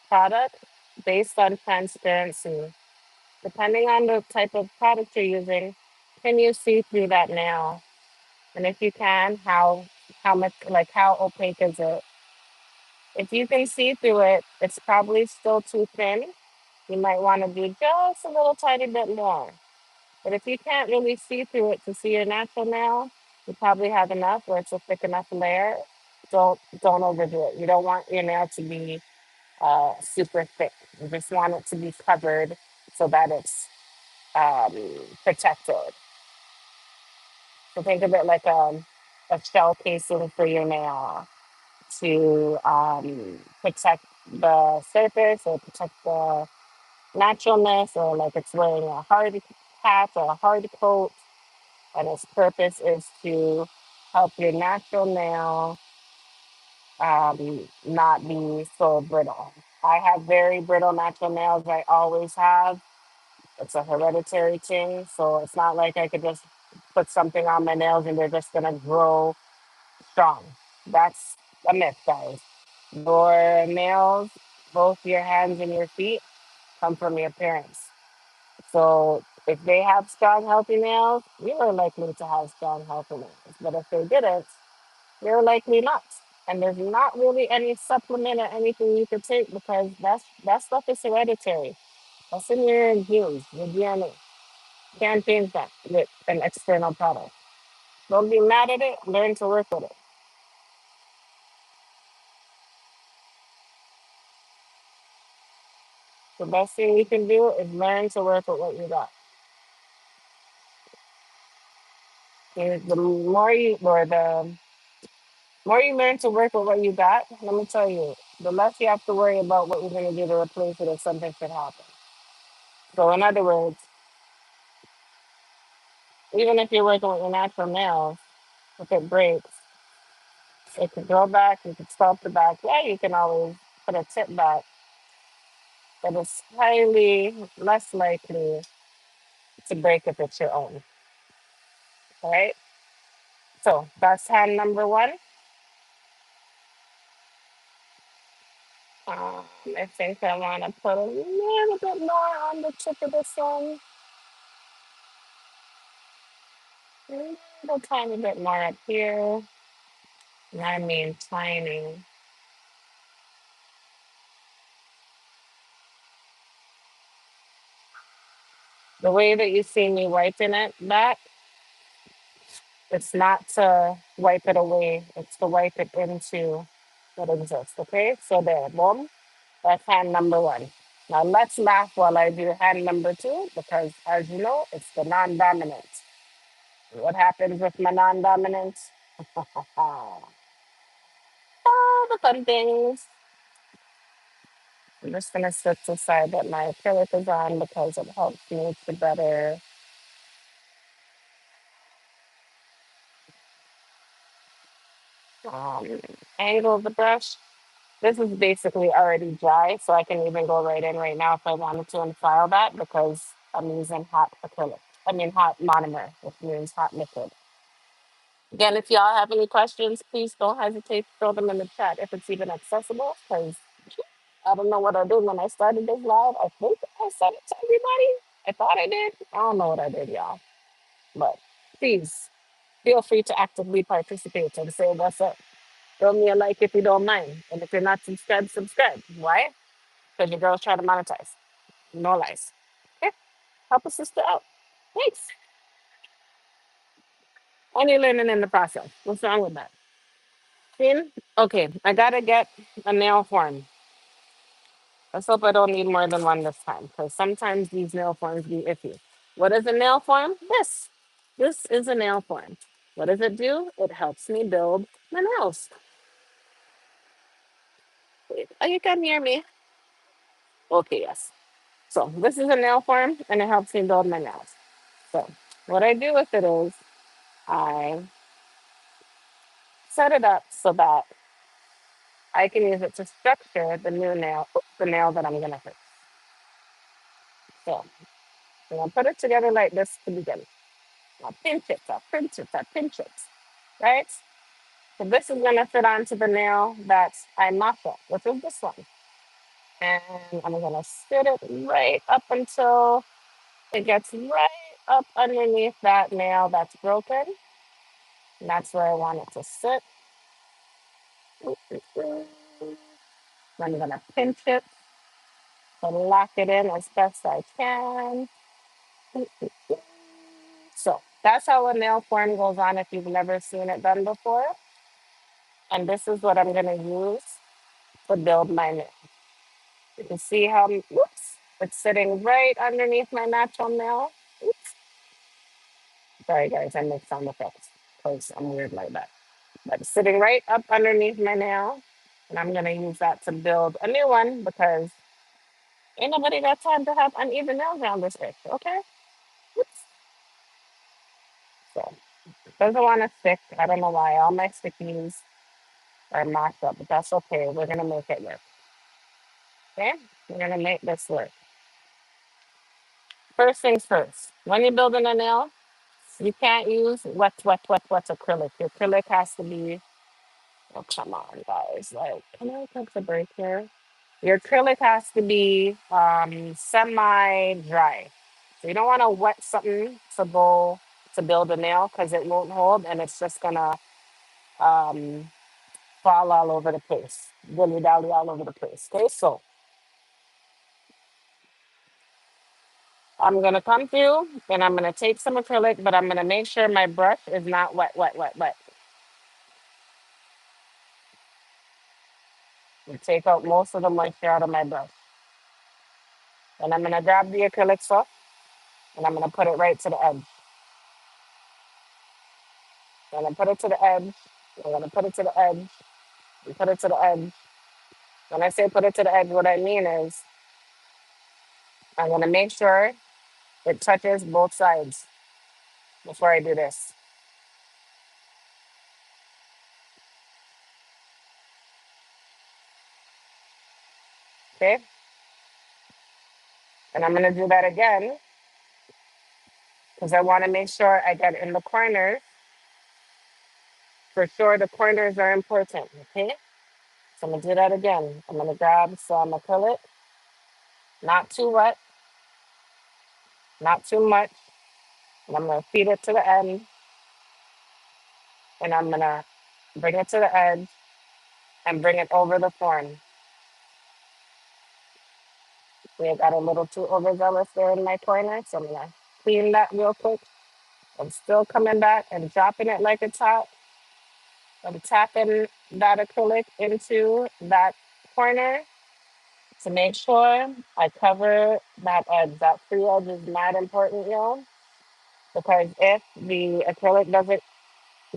product based on transparency. Depending on the type of product you're using, can you see through that nail? And if you can, how much, like, how opaque is it? If you can see through it, it's probably still too thin. You might want to do just a little tiny bit more. But if you can't really see through it to see your natural nail, you probably have enough where it's a thick enough layer. Don't overdo it. You don't want your nail to be super thick. You just want it to be covered so that it's um, protected. So think of it like a shell casing for your nail to protect the surface or protect the naturalness, or like it's wearing a hard hat or a hard coat, and its purpose is to help your natural nail not be so brittle. I have very brittle natural nails. I always have. It's a hereditary thing, so it's not like I could just put something on my nails and they're just gonna grow strong. That's a myth, guys. Your nails, both your hands and your feet, come from your parents. So if they have strong, healthy nails, you're likely to have strong, healthy nails. But if they didn't, you're likely not. And there's not really any supplement or anything you could take, because that stuff is hereditary. That's in your genes, your DNA. Can't change that with an external product. Don't be mad at it. Learn to work with it. The best thing you can do is learn to work with what you got. And the more you learn to work with what you got, let me tell you, the less you have to worry about what you're going to do to replace it if something should happen. So, in other words, even if you're working with your natural nails, if it breaks, it could grow back, you could sculpt it back. Yeah, you can always put a tip back, but it's highly less likely to break if it's your own. All right. So that's hand number one. I think I want to put a little bit more on the tip of this one, a little tiny bit more up here. And I mean tiny. The way that you see me wiping it back, it's not to wipe it away, it's to wipe it into what exists. Okay, so there, boom. That's hand number one. Now let's laugh while I do hand number two, because as you know, it's the non-dominant. What happens with my non-dominant? All the fun things. I'm just gonna sit aside that my acrylic is on because it helps me to better um, angle the brush. This is basically already dry, so I can even go right in right now if I wanted to and file that because I'm using hot acrylic. I mean hot monomer, which means hot liquid. Again, if y'all have any questions, please don't hesitate to throw them in the chat if it's even accessible. Because I don't know what I did when I started this live. I think I sent it to everybody. I thought I did. I don't know what I did, y'all. But please feel free to actively participate and say what's up. Throw me a like if you don't mind. And if you're not subscribed, subscribe. Why? Because your girl's trying to monetize. No lies. Okay? Help a sister out. Thanks. Only learning in the process. What's wrong with that? Fin? Okay, I gotta get a nail form. Let's hope I don't need more than one this time because sometimes these nail forms be iffy. What is a nail form? This. This is a nail form. What does it do? It helps me build my nails. Wait, oh, you can hear me? Okay, yes. So this is a nail form and it helps me build my nails. So what I do with it is I set it up so that I can use it to structure the new nail, the nail that I'm gonna fix. So I'm gonna put it together like this to begin. I'll pinch it, I'll pinch it, I'll pinch it, right? So this is gonna fit onto the nail that I marked up, which is this one. And I'm gonna sit it right up until it gets right up underneath that nail that's broken. And that's where I want it to sit. Then I'm gonna pinch it and lock it in as best I can. So that's how a nail form goes on if you've never seen it done before. And this is what I'm gonna use to build my nail. You can see how, whoops, it's sitting right underneath my natural nail. Oops, sorry guys, I make sound effects because I'm weird like that. But it's sitting right up underneath my nail. And I'm gonna use that to build a new one because ain't nobody got time to have uneven nails around this earth, okay? Oops. So doesn't want to stick. I don't know why. All my stickies are mocked up, but that's okay. We're gonna make it work. Okay? We're gonna make this work. First things first. When you're building a nail, you can't use wet acrylic. Your acrylic has to be, oh, come on, guys. Like, can I take a break here? Your acrylic has to be semi dry. So you don't want to wet something to go to build a nail because it won't hold and it's just gonna um, fall all over the place, dilly dally all over the place. Okay, so I'm gonna come through and I'm gonna take some acrylic, but I'm gonna make sure my brush is not wet. And take out most of the moisture out of my brush. And I'm gonna grab the acrylic stuff and I'm gonna put it right to the edge. I'm gonna put it to the edge. I'm gonna put it to the edge. And put it to the edge. When I say put it to the edge, what I mean is I'm gonna make sure it touches both sides before I do this. Okay? And I'm gonna do that again because I wanna make sure I get in the corners. For sure, the corners are important. Okay? So I'm gonna do that again. I'm gonna grab some acrylic, not too wet, not too much. And I'm gonna feed it to the end and I'm gonna bring it to the edge and bring it over the form. We got a little too overzealous there in my corner, so I'm gonna clean that real quick. I'm still coming back and dropping it like it's hot. I'm tapping that acrylic into that corner to make sure I cover that edge. That free edge is not important, y'all, because if the acrylic doesn't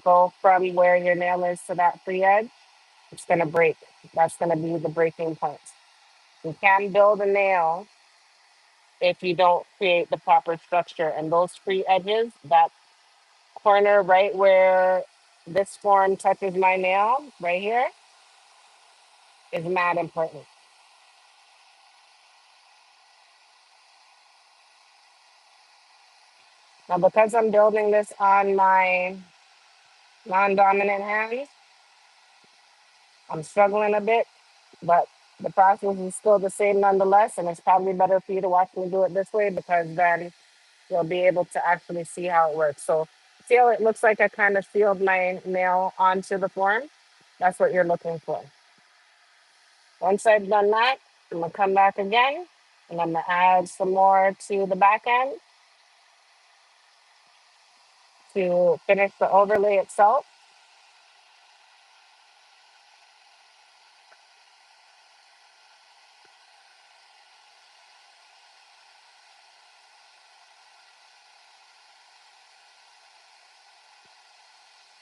go from where your nail is to that free edge, it's gonna break. That's gonna be the breaking point. You can build a nail if you don't create the proper structure. And those free edges, that corner right where this form touches my nail, right here, is mad important. Now, because I'm building this on my non-dominant hand, I'm struggling a bit, but the process is still the same nonetheless. And it's probably better for you to watch me do it this way because then you'll be able to actually see how it works. So see how it looks like I kind of sealed my nail onto the form? That's what you're looking for. Once I've done that, I'm gonna come back again and I'm gonna add some more to the back end to finish the overlay itself.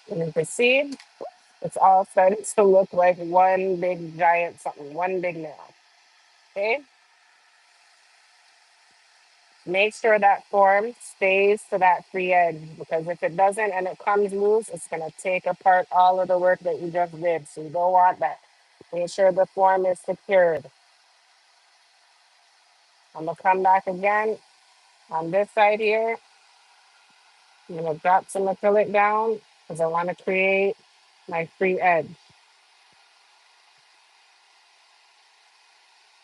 And you can see it's all starting to look like one big giant something, one big nail. Okay? Make sure that form stays to that free edge because if it doesn't and it comes loose, it's gonna take apart all of the work that you just did. So you don't want that. Make sure the form is secured. I'm gonna come back again on this side here. I'm gonna drop some acrylic down because I want to create my free edge.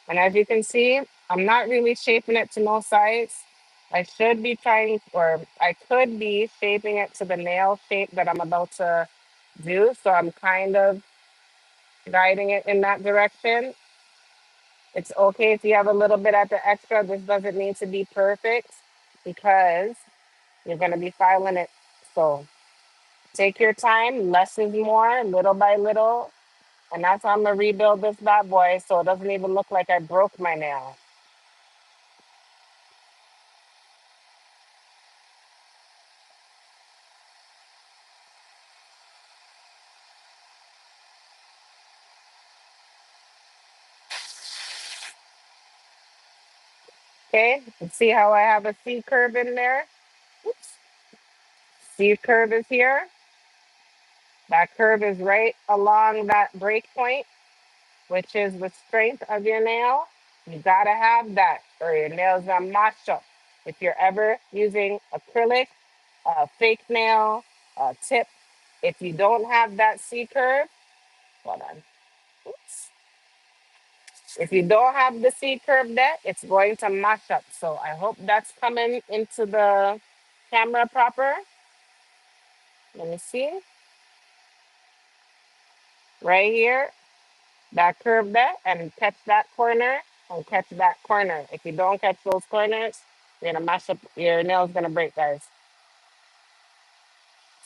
And as you can see, I'm not really shaping it to no size. I should be trying, or I could be shaping it to the nail shape that I'm about to do. So I'm kind of guiding it in that direction. It's okay if you have a little bit at the extra. This doesn't need to be perfect because you're going to be filing it. So take your time, less is more, little by little. And that's how I'm going to rebuild this bad boy so it doesn't even look like I broke my nail. Okay, and see how I have a C curve in there? Oops. C curve is here. That curve is right along that break point, which is the strength of your nail. You gotta have that, or your nail's gonna mash up. If you're ever using acrylic, a fake nail, a tip, if you don't have that C curve, hold on. Oops. If you don't have the C curve there, it's going to mash up. So I hope that's coming into the camera proper. Let me see. Right here, that curve there, and catch that corner and catch that corner. If you don't catch those corners, you're gonna mash up, your nail's gonna break, guys.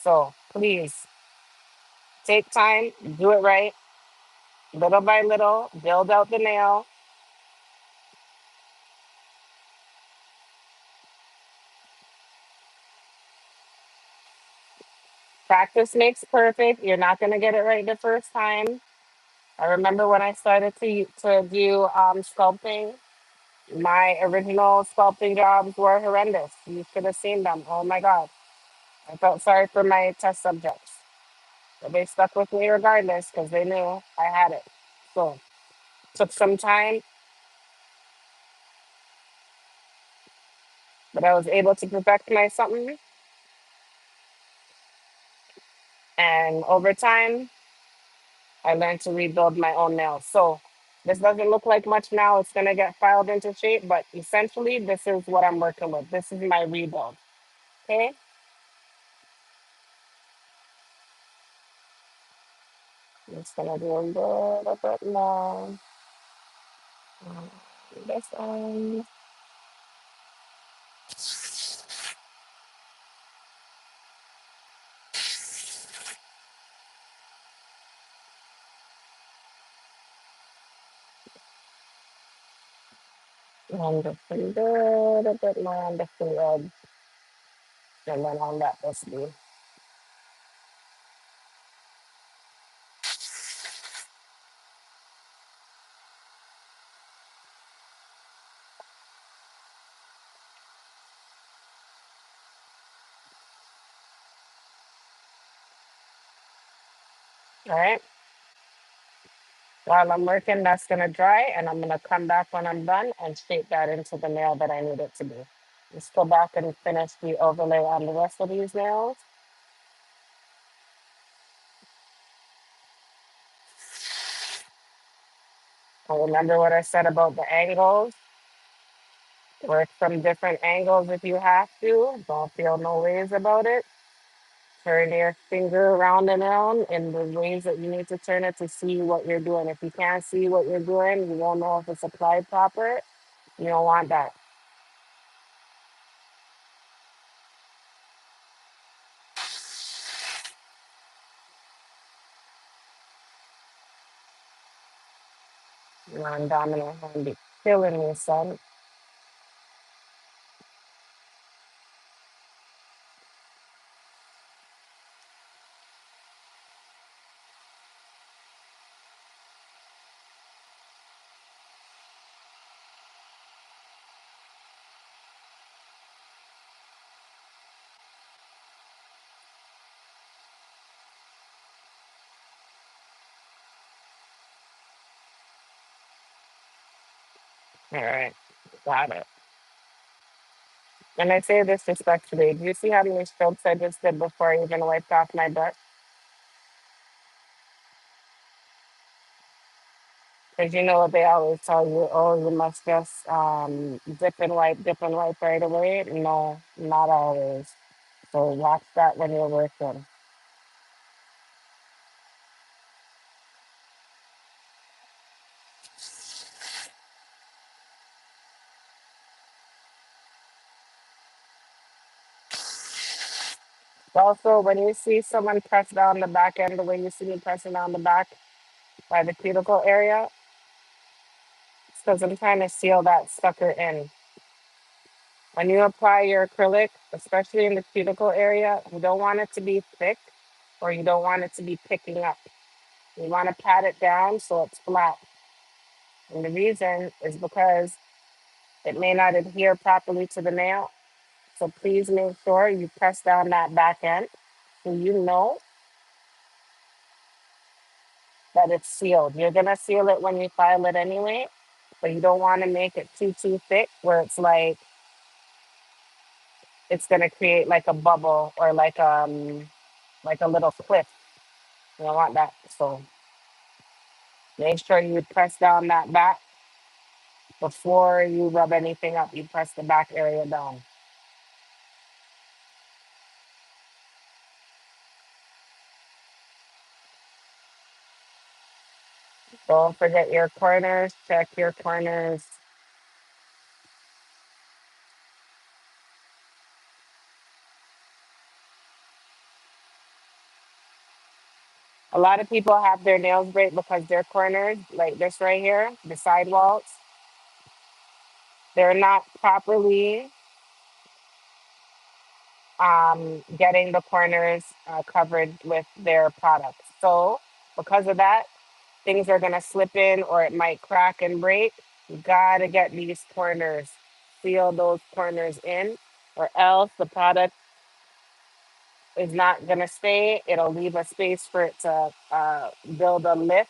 So please take time, do it right, little by little, build out the nail. Practice makes perfect. You're not gonna get it right the first time. I remember when I started to do sculpting, my original sculpting jobs were horrendous. You should have seen them. Oh my God. I felt sorry for my test subjects. But they stuck with me regardless because they knew I had it. So took some time, but I was able to perfect my something. And over time, I learned to rebuild my own nails. So this doesn't look like much now. It's gonna get filed into shape, but essentially this is what I'm working with. This is my rebuild. Okay. I'm just gonna do a little bit more. This one. And just a little bit more on the free edge. And then I'll let this be. All right. While I'm working, that's gonna dry, and I'm gonna come back when I'm done and shape that into the nail that I need it to be. Just go back and finish the overlay on the rest of these nails. And remember what I said about the angles? Work from different angles if you have to. Don't feel no ways about it. Turn your finger around and around in the ways that you need to turn it to see what you're doing. If you can't see what you're doing, you won't know if it's applied proper. You don't want that. Non-dominant hand be killing me, son. All right, got it. And I say this respectfully. Do you see how many strokes I just did before I even wiped off my butt? Because you know what they always tell you, oh, you must just dip and wipe right away. No, not always. So watch that when you're working. Also, when you see someone press down the back end the way you see me pressing down the back by the cuticle area, it's because I'm trying to seal that sucker in. When you apply your acrylic, especially in the cuticle area, you don't want it to be thick or you don't want it to be picking up. You want to pat it down so it's flat. And the reason is because it may not adhere properly to the nail. So please make sure you press down that back end so you know that it's sealed. You're gonna seal it when you file it anyway, but you don't want to make it too thick where it's like it's gonna create like a bubble or like a little cliff. You don't want that. So make sure you press down that back before you rub anything up. You press the back area down. Don't forget your corners. Check your corners. A lot of people have their nails break because their corners, like this right here, the sidewalls, they're not properly getting the corners covered with their products. So, because of that, things are going to slip in or it might crack and break. You got to get these corners, seal those corners in, or else the product is not going to stay. It'll leave a space for it to build a lift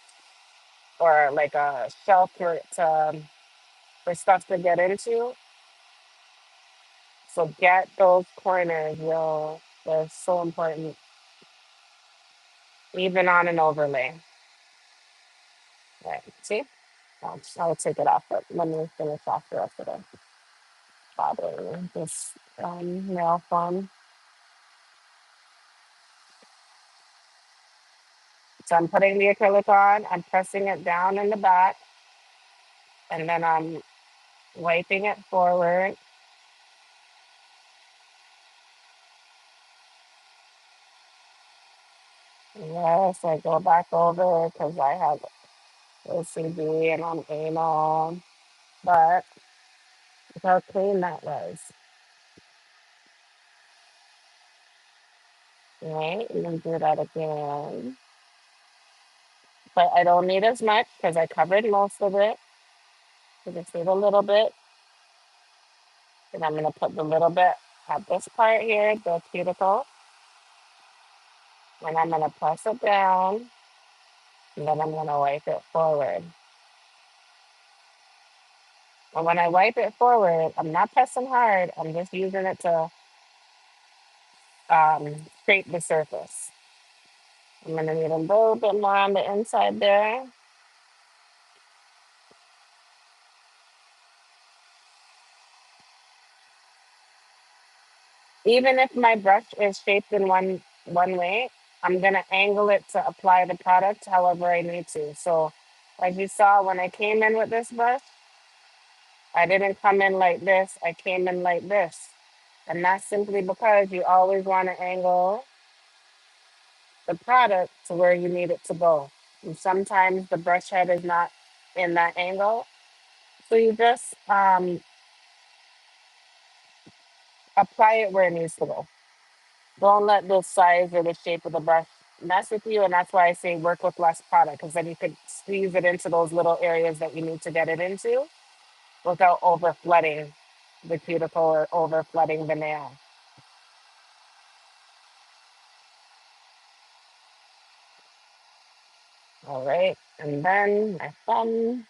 or like a shelf for it to, for stuff to get into. So get those corners, yo. They're so important, even on an overlay. Right. See? I'll take it off, but let me finish off the rest of the bottle. This nail foam. So I'm putting the acrylic on, I'm pressing it down in the back, and then I'm wiping it forward. Yes, I go back over because I have OCD and I'm anal. But look how clean that was. Right? You can do that again. But I don't need as much because I covered most of it. So just need a little bit. And I'm gonna put the little bit at this part here, the cuticle, and I'm gonna press it down. And then I'm gonna wipe it forward. And when I wipe it forward, I'm not pressing hard. I'm just using it to scrape the surface. I'm gonna need a little bit more on the inside there. Even if my brush is shaped in one way, I'm gonna angle it to apply the product however I need to. So, as you saw when I came in with this brush, I didn't come in like this. I came in like this, and that's simply because you always want to angle the product to where you need it to go. And sometimes the brush head is not in that angle, so you just apply it where it needs to go. Don't let the size or the shape of the brush mess with you. And that's why I say work with less product, because then you could squeeze it into those little areas that you need to get it into without over flooding the cuticle or over flooding the nail. All right. And then my thumb,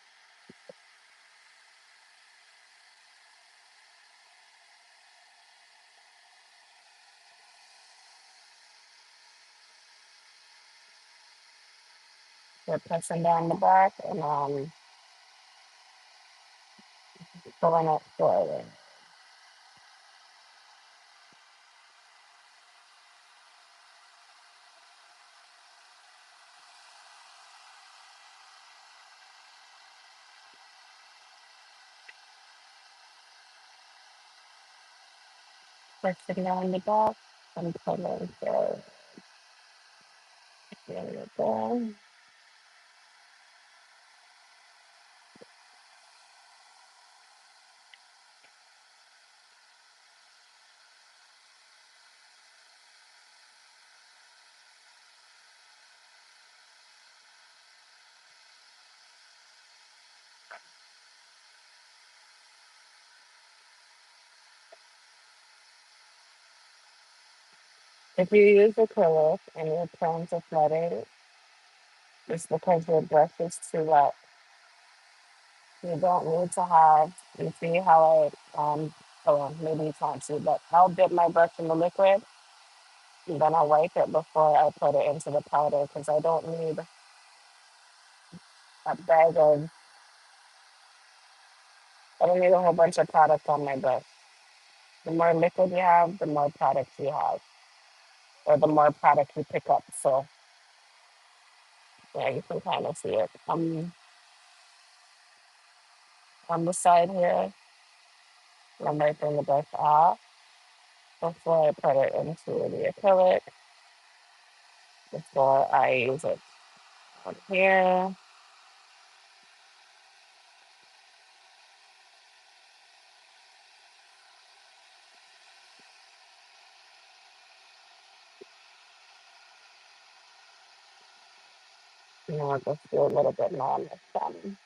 we're pressing down the back and pulling it forward. Pressing down the back and pulling forward. There we go. If you use acrylic and you're prone to flooding, it's because your brush is too wet. You don't need to have, you see how oh, well, maybe you can't see, but I'll dip my brush in the liquid and then I'll wipe it before I put it into the powder because I don't need a bag of, I don't need a whole bunch of product on my brush. The more liquid you have, the more product you have, or the more product you pick up. So, yeah, you can kind of see it. On the side here, I'm wiping the brush off before I put it into the acrylic, before I use it on here. You know, I'll just do a little bit more on the thumb.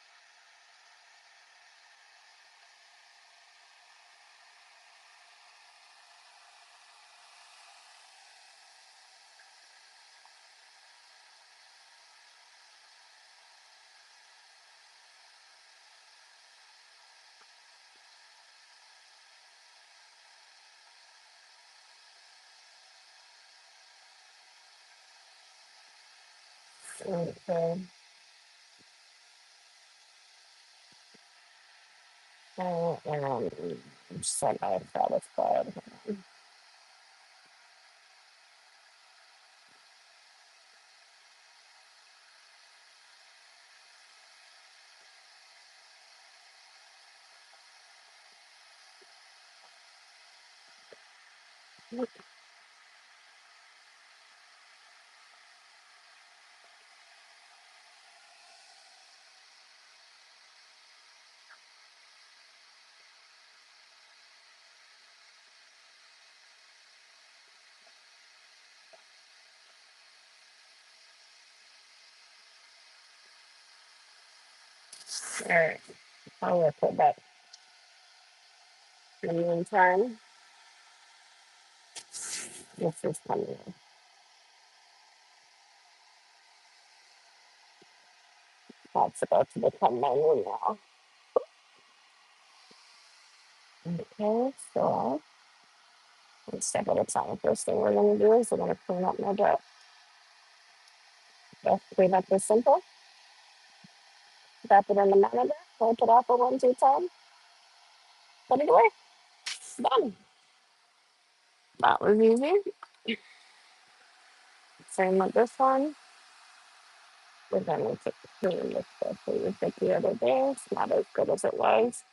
Okay. Semi-satisfied. All right, I'll work with that. In the meantime, this is coming in. That's about to become my new now. Okay, so one step at a time. First thing we're gonna do is we're gonna clean up my breath. Breath cleanup is simple. Wrap it in the monitor, wipe it off a 1, 2 time, put it away. Done. That was easy. Same with this one. We're gonna take clean this stuff we did the other day. It's not as good as it was.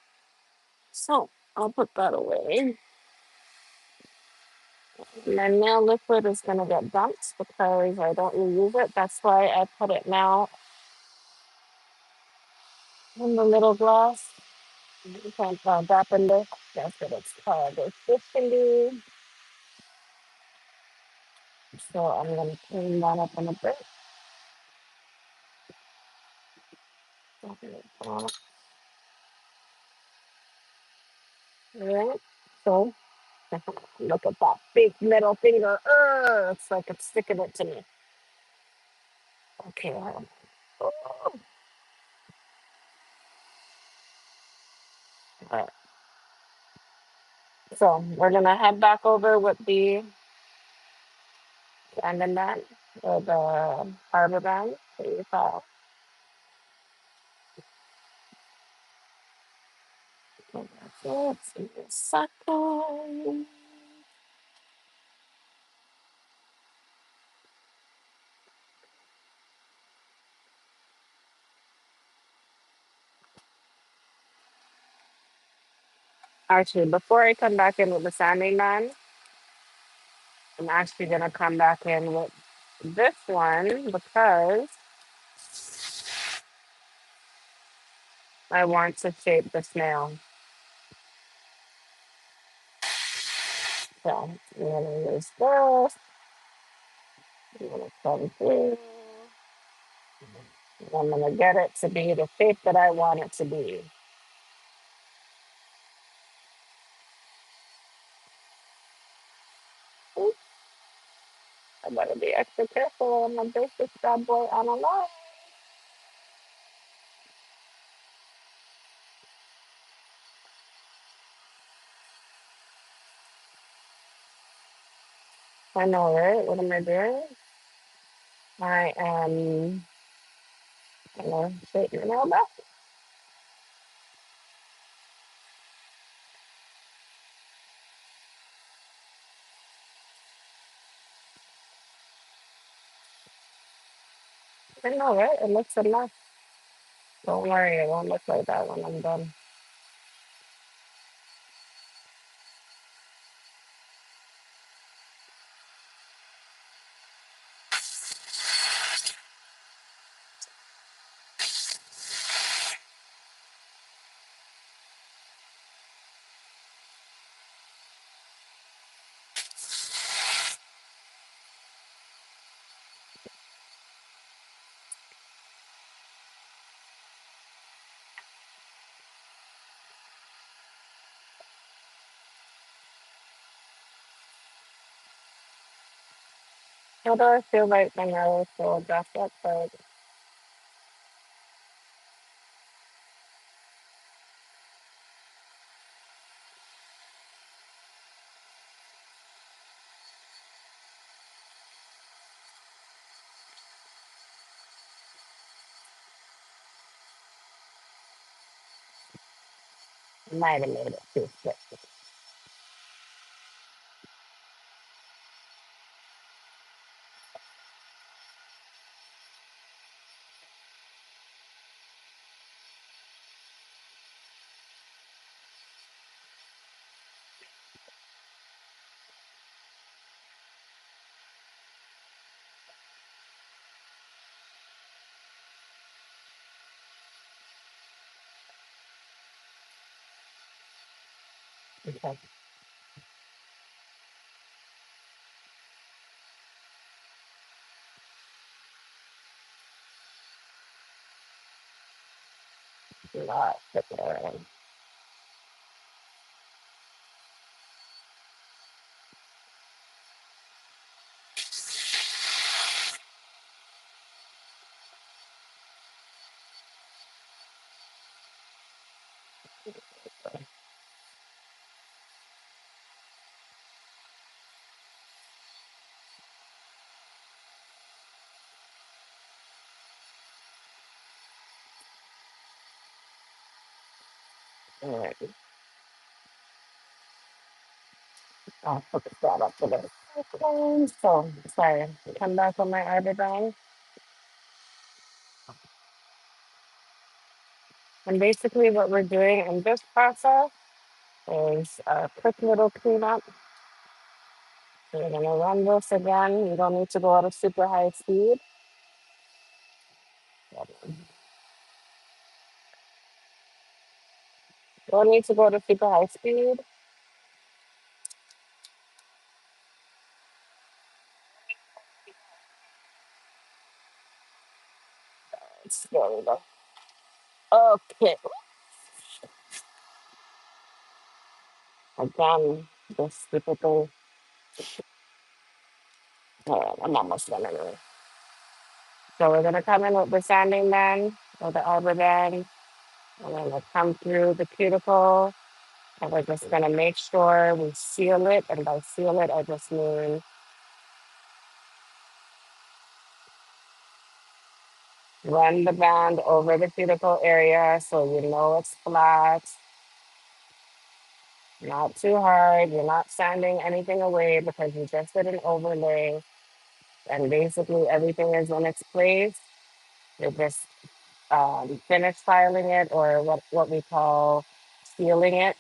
So I'll put that away. My nail liquid is gonna get dumped because I don't reuse it. That's why I put it now in the little glass. You can drop in this. That's what it's called. It's 50. So I'm gonna clean that up in a bit. Alright. So look at that big middle finger. It's like it's sticking it to me. Okay. Oh, alright. So we're gonna head back over with the Brandon band or the Harbor band that you saw. Let's see a second. Actually, before I come back in with the sanding band, I'm actually gonna come back in with this one because I want to shape the snail. So I'm gonna use this. I'm gonna come through. And I'm gonna get it to be the shape that I want it to be. Oops, I better be extra careful. I'm gonna bake this bad boy on a line. I know, right? What am I doing? I am gonna shape my nail back. I know, right? It looks enough. Don't worry, it won't look like that when I'm done. How do I feel like my nail is so dressed up? But I might have made it too thick. Okay. Not thicker. All right, I'll put that up for this. Okay, so sorry, come back on my artisan. And basically, what we're doing in this process is a quick little cleanup. So we're gonna run this again. You don't need to go at a super high speed. Don't need to go to super high speed. There we go. Okay, again, this typical. All right, I'm almost done anyway. So we're gonna come in with the sanding band or the arbor band, and then we'll come through the cuticle, and we're just gonna make sure we seal it. And by seal it, I just mean run the band over the cuticle area so you know it's flat, not too hard. You're not sanding anything away because you just did an overlay, and basically everything is in its place. You're just finish filing it, or what we call sealing it,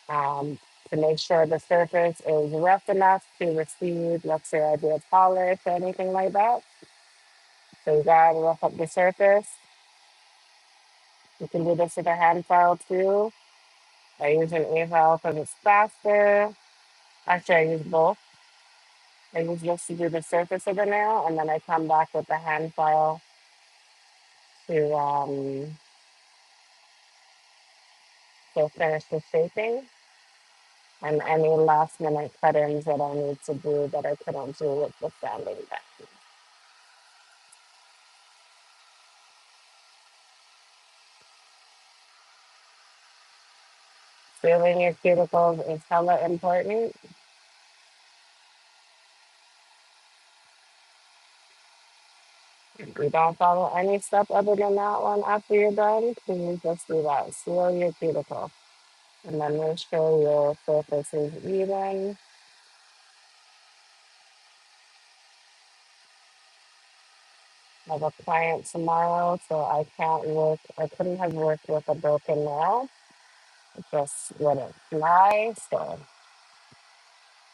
to make sure the surface is rough enough to receive, let's say, I do a polish or anything like that. So you gotta rough up the surface. You can do this with a hand file too. I use an A file because it's faster. Actually, I use both. I use this to do the surface of the nail, and then I come back with the hand file to finish the shaping and any last minute cut-ins that I need to do that I couldn't do with the sanding band. Sealing your cuticles is hella important. If you don't follow any step other than that one after you're done, please just do that. Seal your cuticle. And then make sure your surface is even. I have a client tomorrow, so I couldn't have worked with a broken nail. It just wouldn't fly. So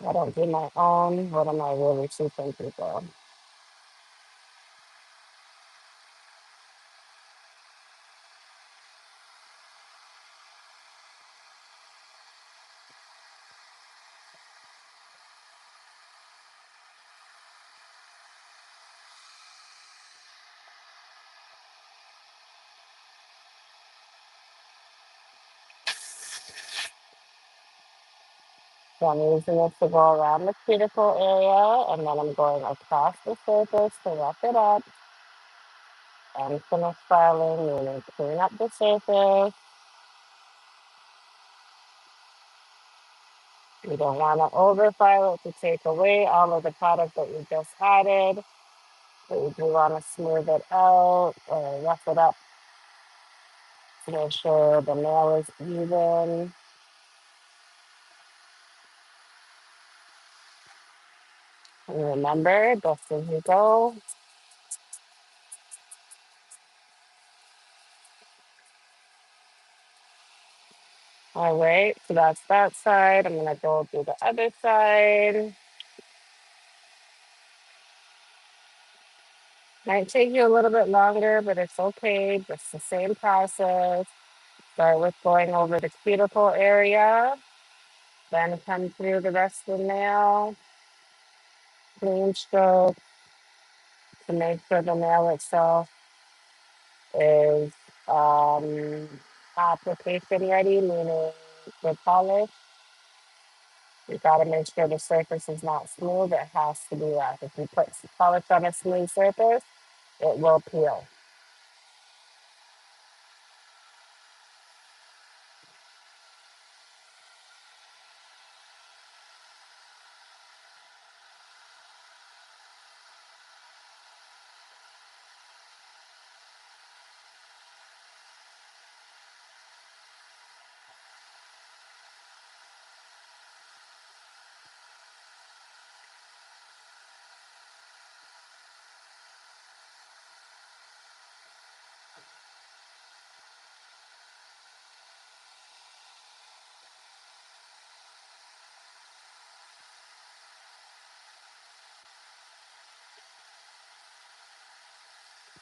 I don't do my own. What am I really teaching people? So I'm using it to go around the cuticle area, and then I'm going across the surface to wrap it up and finish filing, meaning clean up the surface. You don't want to overfile it to take away all of the product that you just added, but you do want to smooth it out or rough it up to make sure the nail is even. And remember, just as you go. All right, so that's that side. I'm gonna go do the other side. Might take you a little bit longer, but it's okay. Just the same process. Start with going over the cuticle area, then come through the rest of the nail, clean stroke to make sure the nail itself is um, application ready, meaning with polish. You gotta make sure the surface is not smooth. It has to be rough. If you put polish on a smooth surface, it will peel.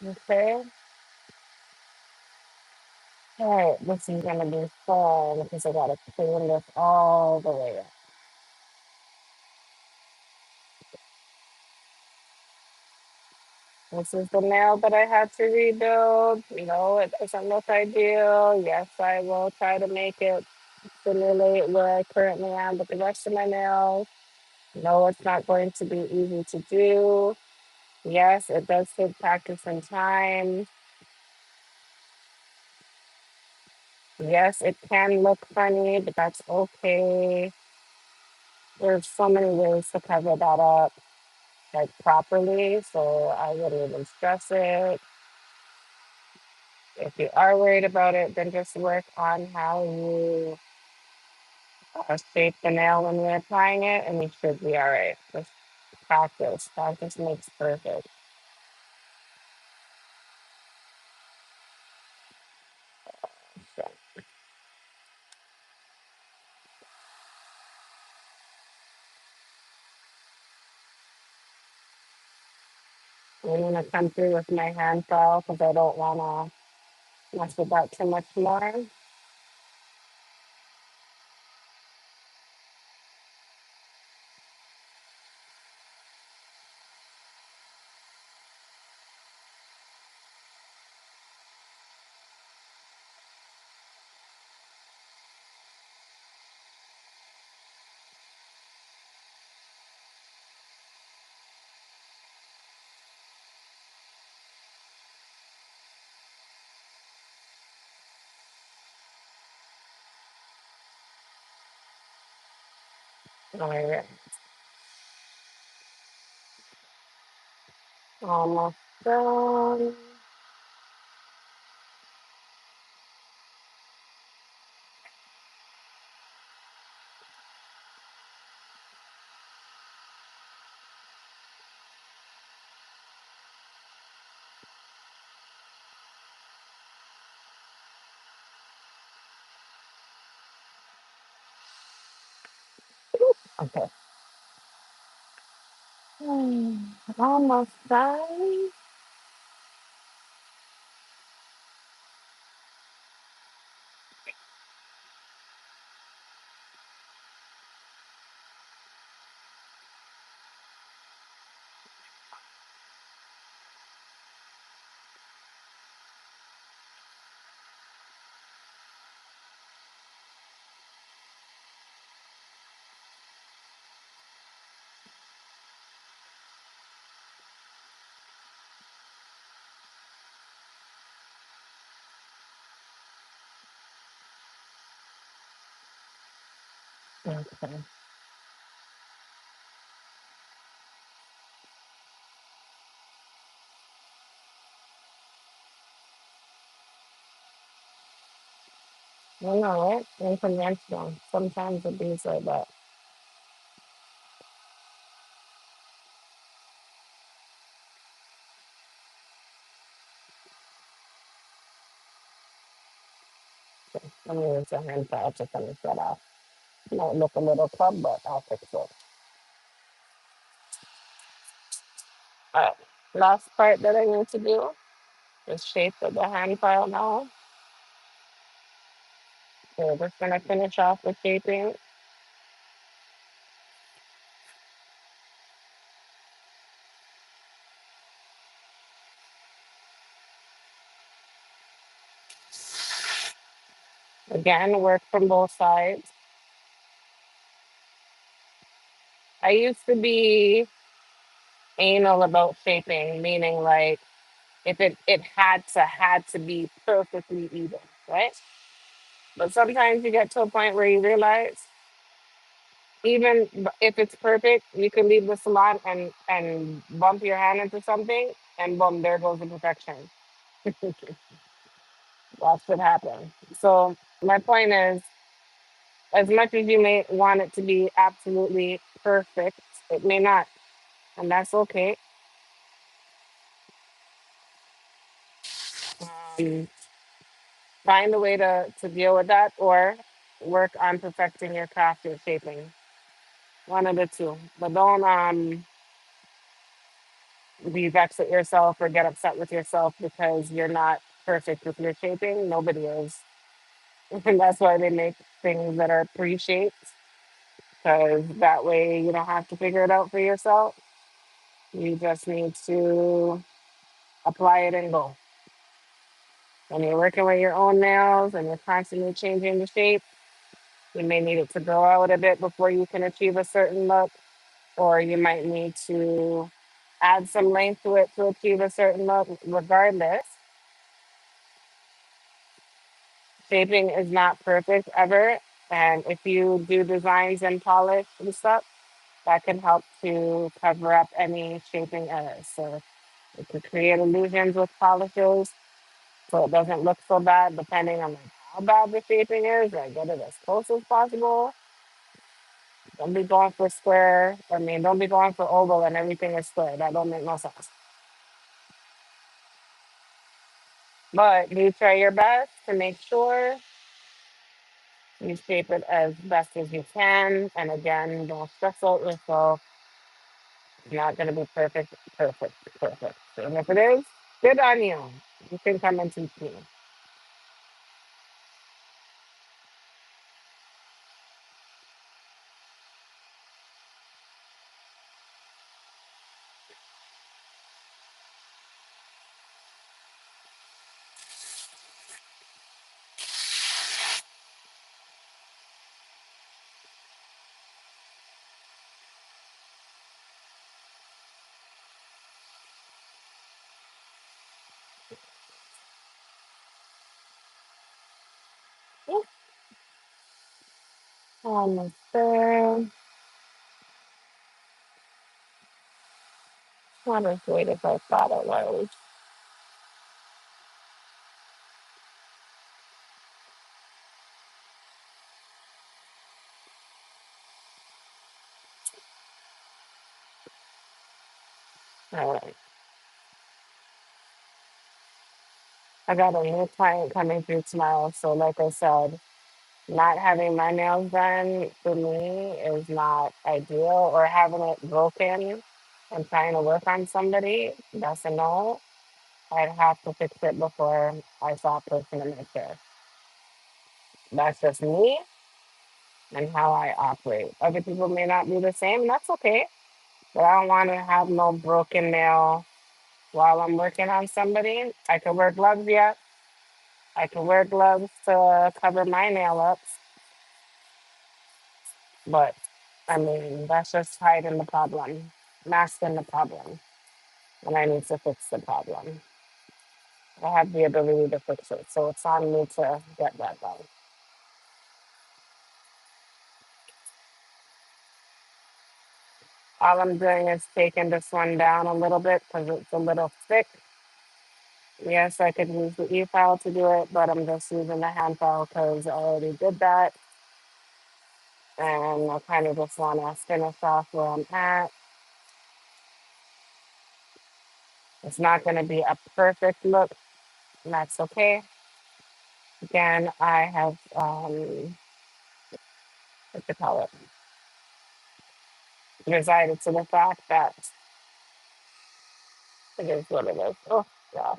Okay. All right. This is gonna be fun because I gotta clean this all the way up. This is the nail that I had to rebuild. No, it doesn't look ideal. Yes, I will try to make it simulate where I currently am with the rest of my nails. No, it's not going to be easy to do. Yes, it does take practice and time. Yes, it can look funny, but that's okay. There's so many ways to cover that up like properly, so I wouldn't even stress it. If you are worried about it, then just work on how you shape the nail when you're applying it, and you should be all right. Just practice. Practice makes perfect. So I'm gonna come through with my hand file because I don't wanna mess with that too much more. All right, almost done. Okay. Almost done. Okay. You know it. Unconventional. Sometimes it be like that. Let me use a hand towel to finish that off. Might look a little club, but I'll fix it. All right. Last part that I need to do is shape of the hand file now. So we're just gonna finish off with shaping. Again, work from both sides. I used to be anal about shaping, meaning like if it had to be perfectly even, right? But sometimes you get to a point where you realize even if it's perfect, you can leave the salon and bump your hand into something, and boom, there goes the perfection. Watch it happen. So my point is, as much as you may want it to be absolutely perfect, it may not, and that's okay. Um, Find a way to deal with that, or work on perfecting your craft, your shaping. One of the two, but don't be vexed at yourself or get upset with yourself because you're not perfect with your shaping. Nobody is. And that's why they make things that are pre-shaped, because that way you don't have to figure it out for yourself. You just need to apply it and go. When you're working with your own nails and you're constantly changing the shape, you may need it to grow out a bit before you can achieve a certain look, or you might need to add some length to it to achieve a certain look. Regardless, shaping is not perfect ever. And if you do designs and polish and stuff, that can help to cover up any shaping errors. So it can create illusions with polishes so it doesn't look so bad depending on like how bad the shaping is. Like get it as close as possible. Don't be going for square. I mean, don't be going for oval and everything is square. That don't make no sense. But you try your best to make sure you shape it as best as you can. And again, don't stress out yourself. It's not going to be perfect, perfect, perfect. And if it is, good on you. You can come and teach me. Almost there. Not as great as I thought it was. All right. I got a new client coming through tomorrow. So, like I said, not having my nails done for me is not ideal, or having it broken and trying to work on somebody. That's a no. I'd have to fix it before I saw a person in my chair. That's just me and how I operate. Other people may not be the same. That's okay. But I don't want to have no broken nail while I'm working on somebody. I can wear gloves, yeah. I can wear gloves to cover my nail ups, but I mean, that's just hiding the problem, masking the problem, and I need to fix the problem. I have the ability to fix it, so it's on me to get that done. All I'm doing is taking this one down a little bit because it's a little thick. Yes, I could use the e-file to do it, but I'm just using the hand file because I already did that. And I kind of just want to finish off where I'm at. It's not going to be a perfect look, and that's okay. Again, I have, what to call it, decided to the fact that it is what it is. Oh, yeah.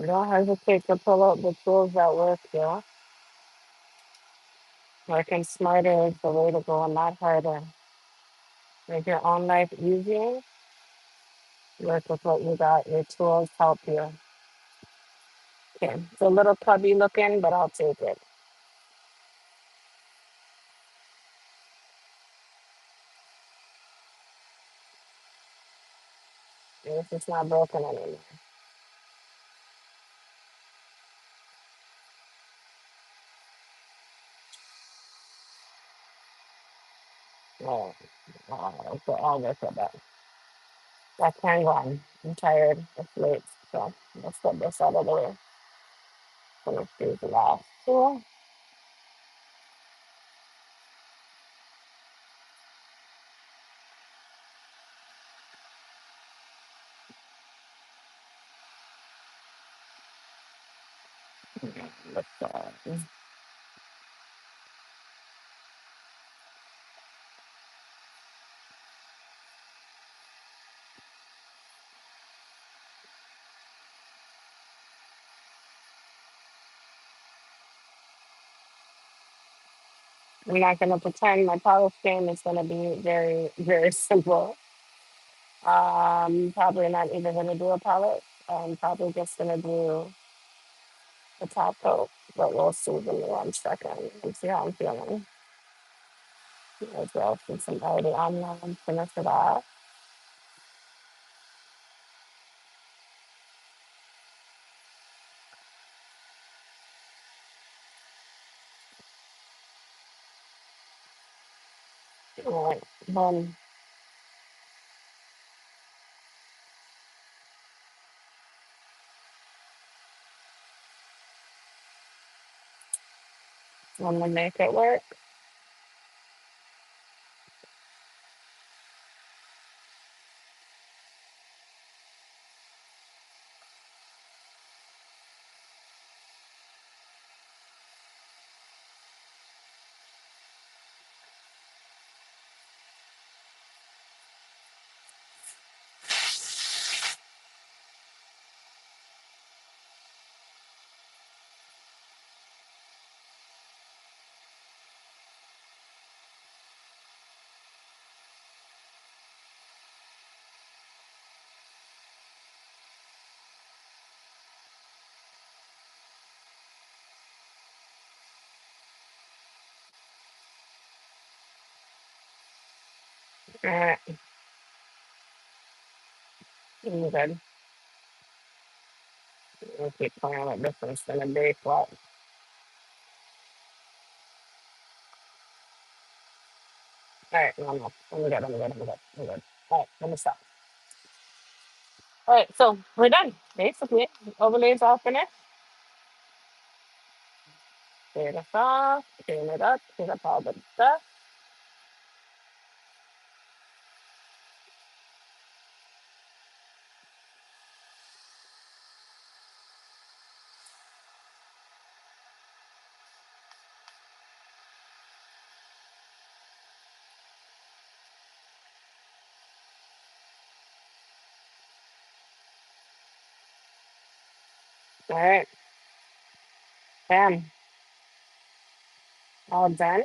Don't hesitate to pull out the tools that work, yeah. Working smarter is the way to go, and not harder. Make your own life easier. Work with what you got. Your tools help you. Okay. It's a little clubby looking, but I'll take it. If it's not broken anymore. Oh, okay, I'll get to that. I can't go on. I'm tired. It's late. So let's get this out of the way. Gonna do the last two. Let's I'm not gonna pretend my power game is gonna be very, very simple. Probably not even gonna do a palette. I'm probably just gonna do the top coat, but we'll see. Give me 1 second and see how I'm feeling. As well, since I'm already on now, I'm finish it off. All right, boom. I'm gonna make it work. All right, I'm good. I'll keep playing with this one's gonna be flat. All right, no, no, I'm good. I'm good. I'm good. I'm good. All right, let me stop. All right, so we're done. Basically, overlays all finished. Clear this off, clean it up, clean up all the stuff. All right, bam, all done.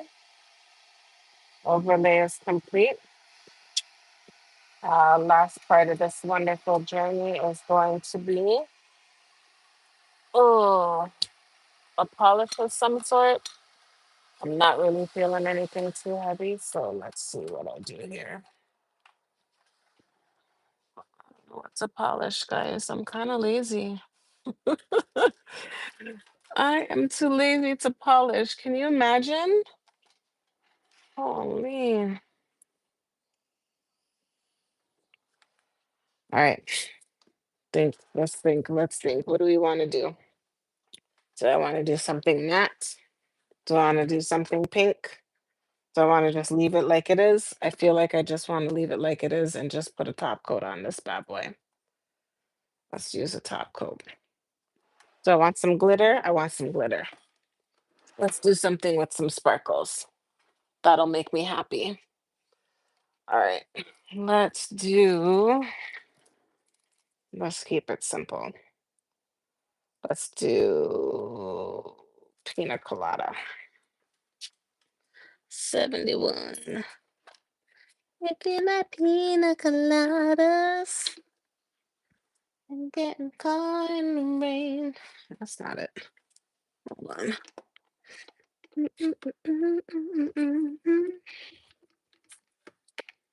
Overlay is complete. Last part of this wonderful journey is going to be oh, a polish of some sort. I'm not really feeling anything too heavy, so let's see what I do here. What's a polish, guys? I'm kind of lazy. I am too lazy to polish. Can you imagine? Holy. All right. Think. Let's think. Let's think. What do we want to do? Do I want to do something matte? Do I want to do something pink? Do I want to just leave it like it is? I feel like I just want to leave it like it is and just put a top coat on this bad boy. Let's use a top coat. Do I want some glitter? I want some glitter. Let's do something with some sparkles. That'll make me happy. All right. Let's do, let's keep it simple. Let's do pina colada. 71. Making my pina coladas and getting caught in the rain. That's not it. Hold on.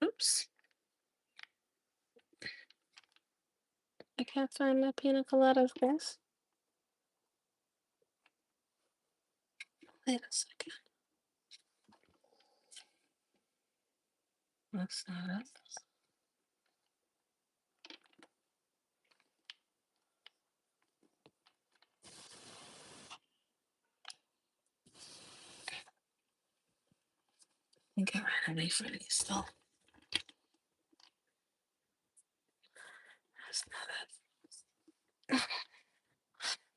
Oops. I can't find my pina coladas, guys. Wait a second. That's not it. I think I ran away from these though. That's not it.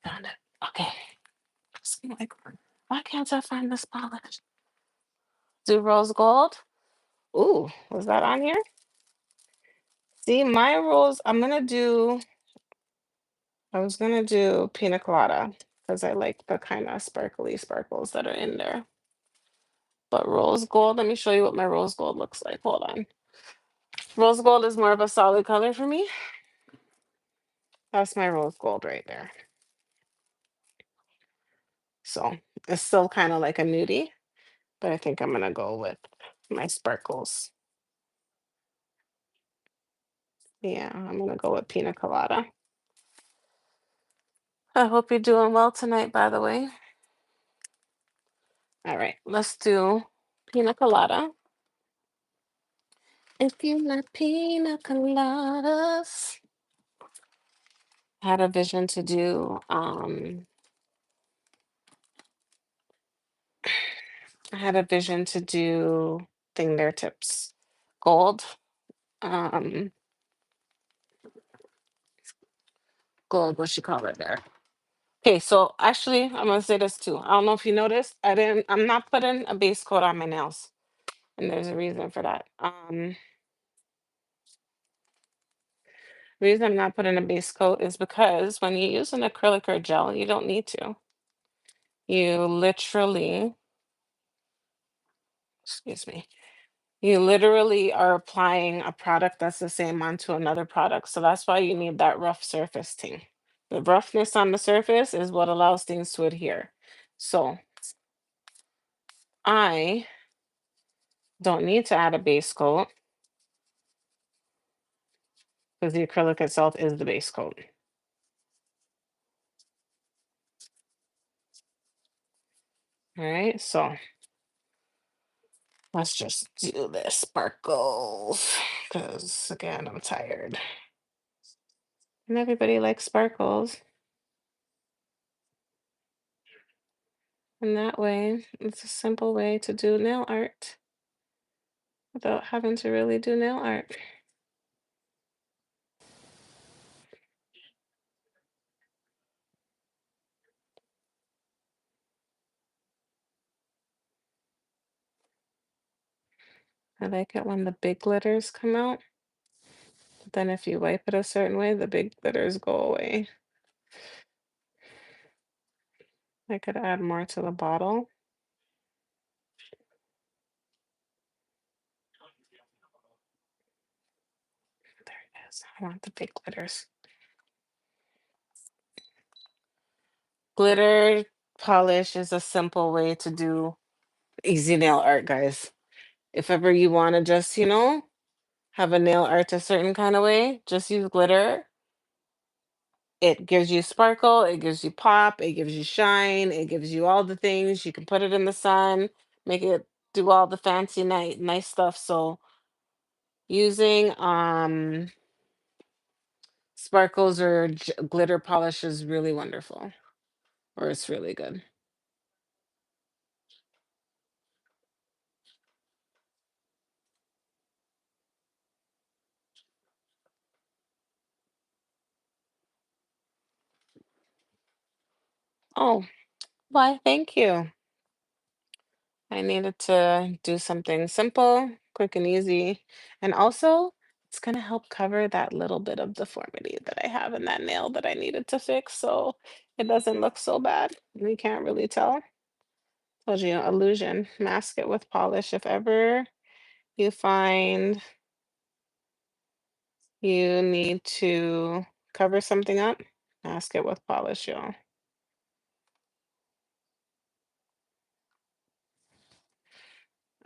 Found it. Okay. So I'm like, why can't I find this polish? Do rose gold. Ooh, was that on here? See, my rose, I was gonna do pina colada because I like the kind of sparkly sparkles that are in there. But rose gold, let me show you what my rose gold looks like. Hold on. Rose gold is more of a solid color for me. That's my rose gold right there. So it's still kind of like a nudie, but I think I'm gonna go with my sparkles. Yeah, I'm gonna go with pina colada. I hope you're doing well tonight, by the way. All right, let's do pina colada. If you like pina coladas, I had a vision to do I had a vision to do fingertips gold. Um gold, what you call it there. Okay, so actually I'm gonna say this too. I don't know if you noticed, I'm not putting a base coat on my nails. And there's a reason for that. Reason I'm not putting a base coat is because when you use an acrylic or gel, you don't need to. You literally, excuse me, you literally are applying a product that's the same onto another product. So that's why you need that rough surface thing. The roughness on the surface is what allows things to adhere. So I don't need to add a base coat because the acrylic itself is the base coat. All right, so let's just do this sparkles because again, I'm tired. And everybody likes sparkles. And that way, it's a simple way to do nail art without having to really do nail art. I like it when the big glitters come out. But then if you wipe it a certain way, the big glitters go away. I could add more to the bottle. There it is. I want the big glitters. Glitter polish is a simple way to do easy nail art, guys. If ever you want to just, have a nail art a certain kind of way, just use glitter. It gives you sparkle, it gives you pop, it gives you shine, it gives you all the things. You can put it in the sun, make it do all the fancy nice stuff. So using sparkles or glitter polish is really wonderful, or it's really good. Oh, why, thank you. I needed to do something simple, quick and easy. And also, it's going to help cover that little bit of deformity that I have in that nail that I needed to fix so it doesn't look so bad. You can't really tell. Told you, illusion. Mask it with polish. If ever you find you need to cover something up, mask it with polish, y'all.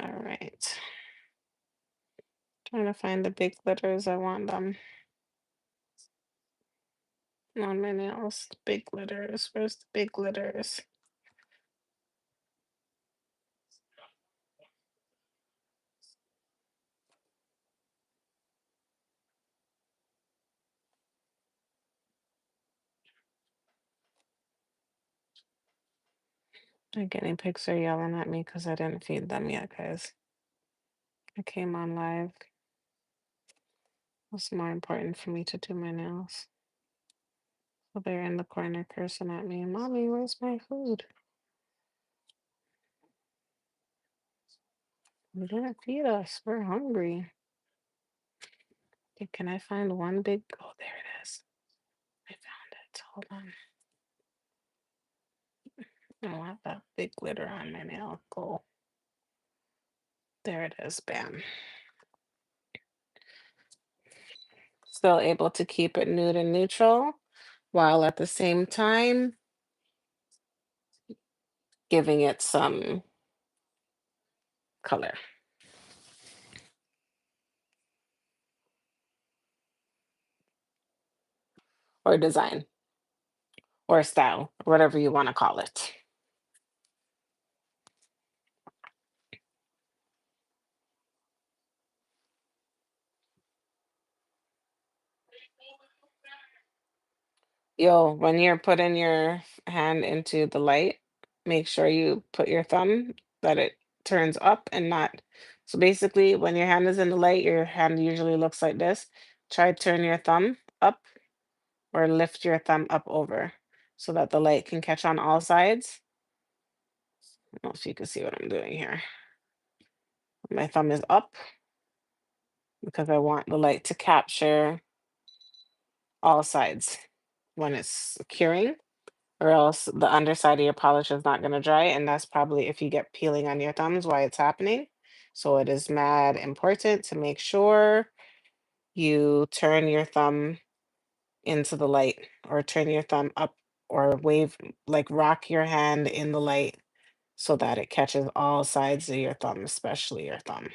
All right. Trying to find the big glitters. I want them on my nails. Big glitters. Where's the big glitters? My guinea pigs are yelling at me because I didn't feed them yet, guys. I came on live. It's more important for me to do my nails. So they're in the corner cursing at me. Mommy, where's my food? You didn't feed us. We're hungry. Okay, can I find one big? Oh, there it is. I found it. Hold on. I want that big glitter on my nail. Cool. There it is. Bam. Still able to keep it nude and neutral while at the same time giving it some color or design or style, whatever you want to call it. Yo, when you're putting your hand into the light, make sure you put your thumb that it turns up and not. So basically, when your hand is in the light, your hand usually looks like this. Try turn your thumb up or lift your thumb up over so that the light can catch on all sides. I don't know if you can see what I'm doing here. My thumb is up because I want the light to capture all sides when it's curing, or else the underside of your polish is not going to dry. And that's probably if you get peeling on your thumbs why it's happening. So it is mad important to make sure you turn your thumb into the light or turn your thumb up or wave, like rock your hand in the light so that it catches all sides of your thumb, especially your thumb.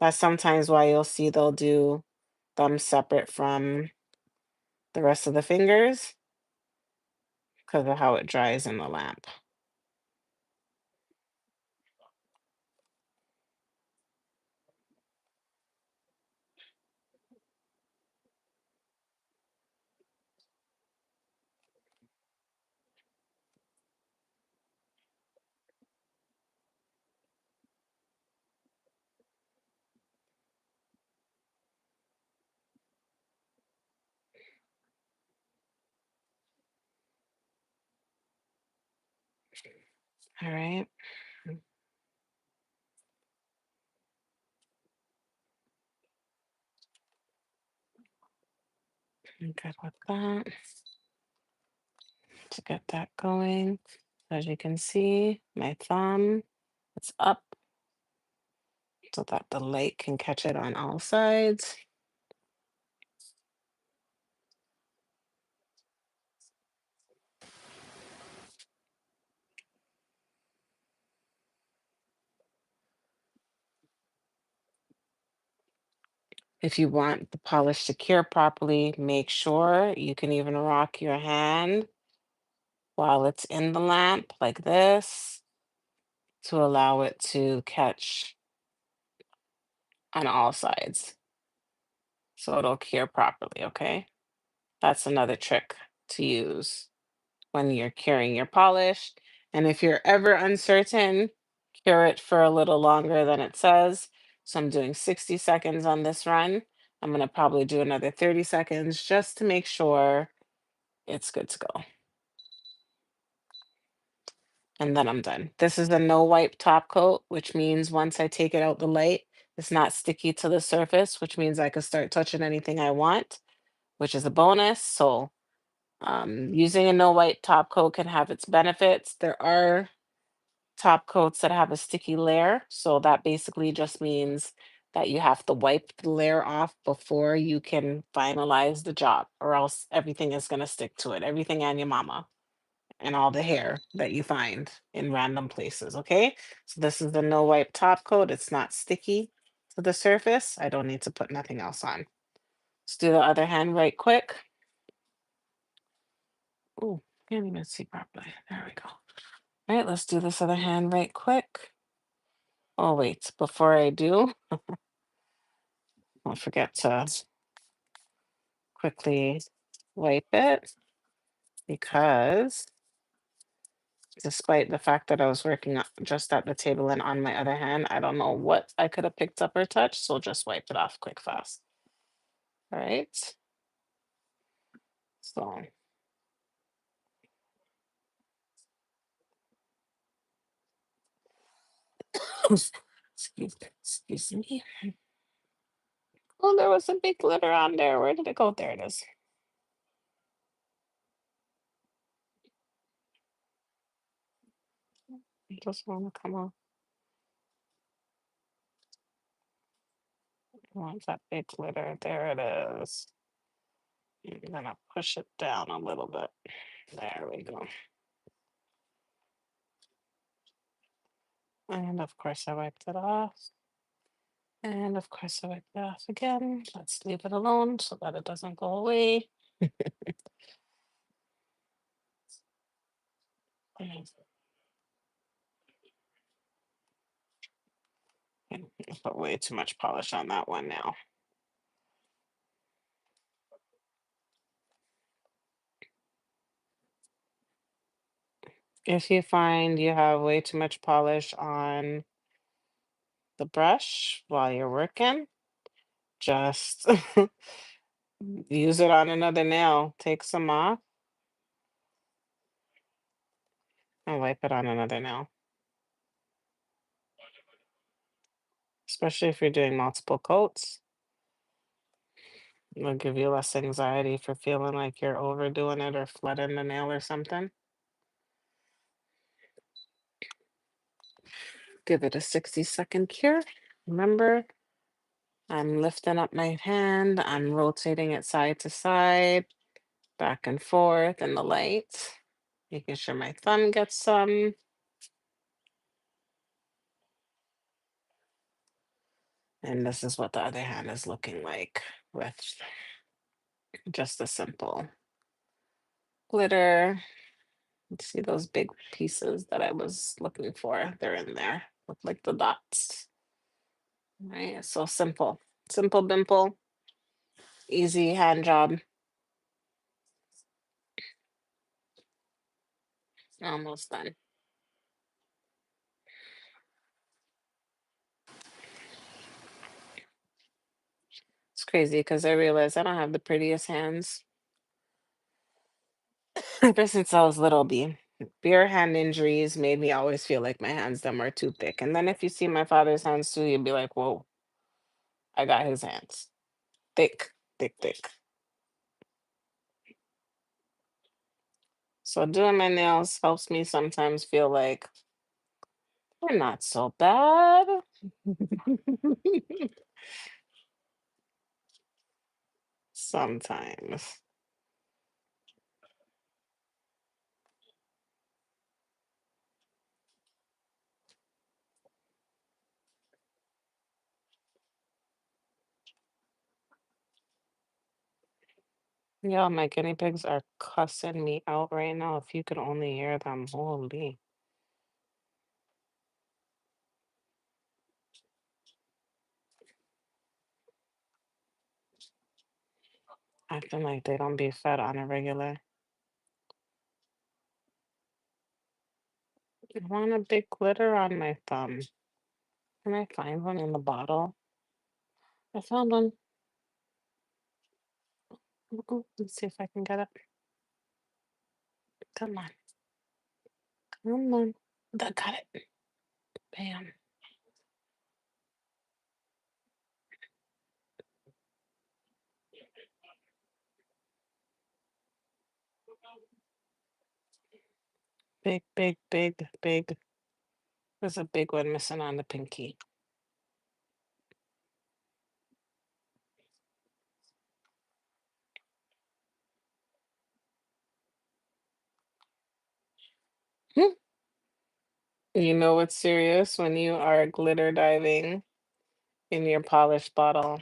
That's sometimes why you'll see they'll do thumb separate from the rest of the fingers because of how it dries in the lamp. All right. I'm good with that. To get that going. As you can see, my thumb is up so that the light can catch it on all sides. If you want the polish to cure properly, make sure you can even rock your hand while it's in the lamp like this to allow it to catch on all sides so it'll cure properly, okay? That's another trick to use when you're curing your polish. And if you're ever uncertain, cure it for a little longer than it says. So I'm doing 60 seconds on this run. I'm going to probably do another 30 seconds just to make sure it's good to go. And then I'm done. This is a no wipe top coat, which means once I take it out the light, it's not sticky to the surface, which means I can start touching anything I want, which is a bonus. So using a no wipe top coat can have its benefits. There are top coats that have a sticky layer. So that basically just means that you have to wipe the layer off before you can finalize the job, or else everything is going to stick to it. Everything and your mama and all the hair that you find in random places. Okay. So this is the no wipe top coat. It's not sticky to the surface. I don't need to put nothing else on. Let's do the other hand right quick. Oh, can't even see properly. There we go. All right, let's do this other hand right quick. Oh, wait, before I do, don't forget to quickly wipe it because Despite the fact that I was working just at the table and on my other hand, I don't know what I could have picked up or touched, so just wipe it off quick fast. All right. So excuse me. Oh, there was a big glitter on there. Where did it go? There it is. I just want to come on. Wants that big glitter? There it is. I'm gonna push it down a little bit. There we go. And of course I wiped it off. And of course I wiped it off again. Let's leave it alone so that it doesn't go away. And I put way too much polish on that one now. If you find you have way too much polish on the brush while you're working, just use it on another nail. Take some off and wipe it on another nail. Especially if you're doing multiple coats, it'll give you less anxiety for feeling like you're overdoing it or flooding the nail or something. Give it a 60-second cure. Remember, I'm lifting up my hand, I'm rotating it side to side, back and forth in the light, making sure my thumb gets some. And this is what the other hand is looking like with just a simple glitter. See those big pieces that I was looking for? They're in there. Look like the dots. Right? It's so simple. Simple dimple, easy hand job. Almost done. It's crazy because I realize I don't have the prettiest hands. Ever since I was little, the bare hand injuries made me always feel like my hands them are too thick. And then if you see my father's hands too, you'd be like, whoa, I got his hands. Thick, thick, thick. So doing my nails helps me sometimes feel like they're not so bad. Sometimes. Yeah, my guinea pigs are cussing me out right now. If you could only hear them, holy. Acting like they don't be fed on a regular. I want a big glitter on my thumb. Can I find one in the bottle? I found one. Let's see if I can get it. Come on. Come on. Got it. Bam. Big, big, big, big. There's a big one missing on the pinky. Hmm. You know what's serious when you are glitter diving in your polished bottle,